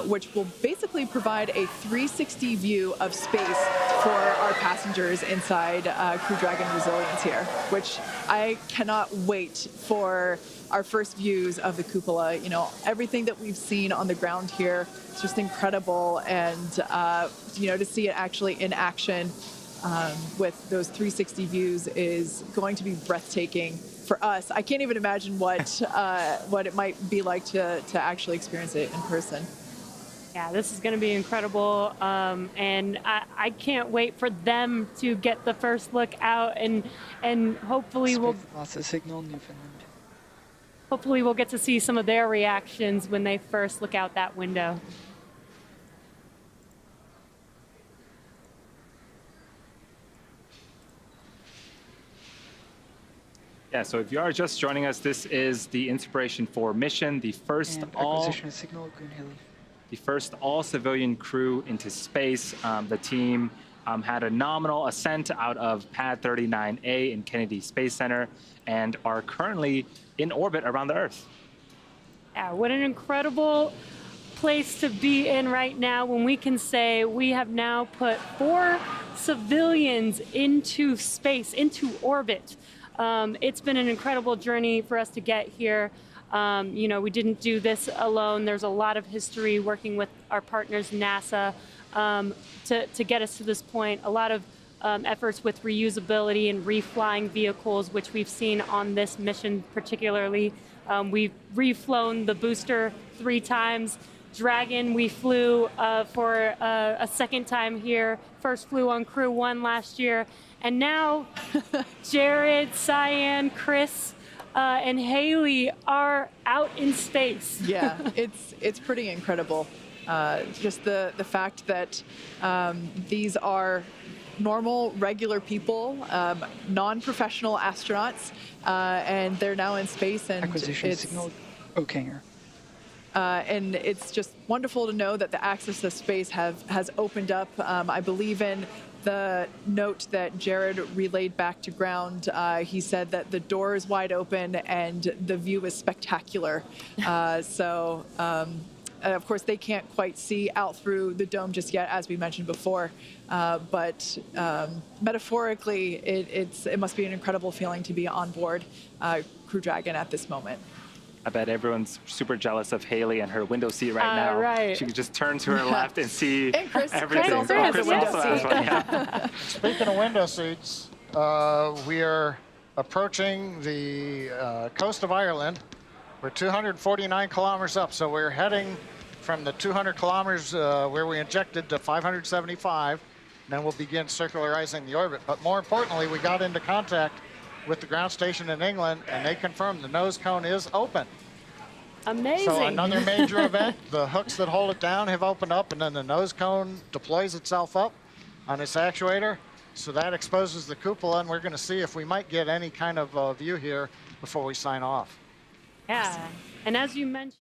which will basically provide a 360 view of space for our passengers inside Crew Dragon Resilience here, which I cannot wait for our first views of the cupola. You know, everything that we've seen on the ground here is just incredible, and to see it actually in action with those 360 views is going to be breathtaking for us. I can't even imagine what it might be like to actually experience it in person. Yeah, this is going to be incredible, and I can't wait for them to get the first look out, and hopefully lots of signal, Newfoundland. Hopefully we'll get to see some of their reactions when they first look out that window. Yeah, so if you are just joining us, this is the Inspiration 4 mission, the first acquisition of signal, Green Hilly. The first all-civilian crew into space. The team had a nominal ascent out of Pad 39A in Kennedy Space Center and are currently in orbit around the Earth. Yeah, what an incredible place to be in right now when we can say we have now put 4 civilians into space, into orbit. It's been an incredible journey for us to get here. You know, we didn't do this alone. There's a lot of history working with our partners, NASA, to get us to this point. A lot of efforts with reusability and reflying vehicles, which we've seen on this mission particularly. We've reflown the booster 3 times. Dragon, we flew for a second time here. First flew on Crew 1 last year. And now Jared, Cyan, Chris, and Haley are out in space. Yeah, it's pretty incredible. Just the fact that these are normal, regular people, non-professional astronauts, and they're now in space. And Acquisition signal O'Kanger. And it's just wonderful to know that the access to space has opened up. I believe in the note that Jared relayed back to ground. He said that the door is wide open and the view is spectacular. Of course, they can't quite see out through the dome just yet, as we mentioned before. But metaphorically, it must be an incredible feeling to be on board Crew Dragon at this moment. I bet everyone's super jealous of Haley and her window seat right now. Right. She can just turn to her left and see Chris, everything. Chris also has a window seat. One, yeah. Speaking of window seats, we are approaching the coast of Ireland. We're 249 kilometers up, so we're heading from the 200 kilometers where we injected to 575, and then we'll begin circularizing the orbit. But more importantly, we got into contact with the ground station in England, and they confirmed the nose cone is open. Amazing. So another major event, the hooks that hold it down have opened up, and then the nose cone deploys itself up on its actuator. So that exposes the cupola, and we're going to see if we might get any kind of view here before we sign off. Yeah, and as you mentioned,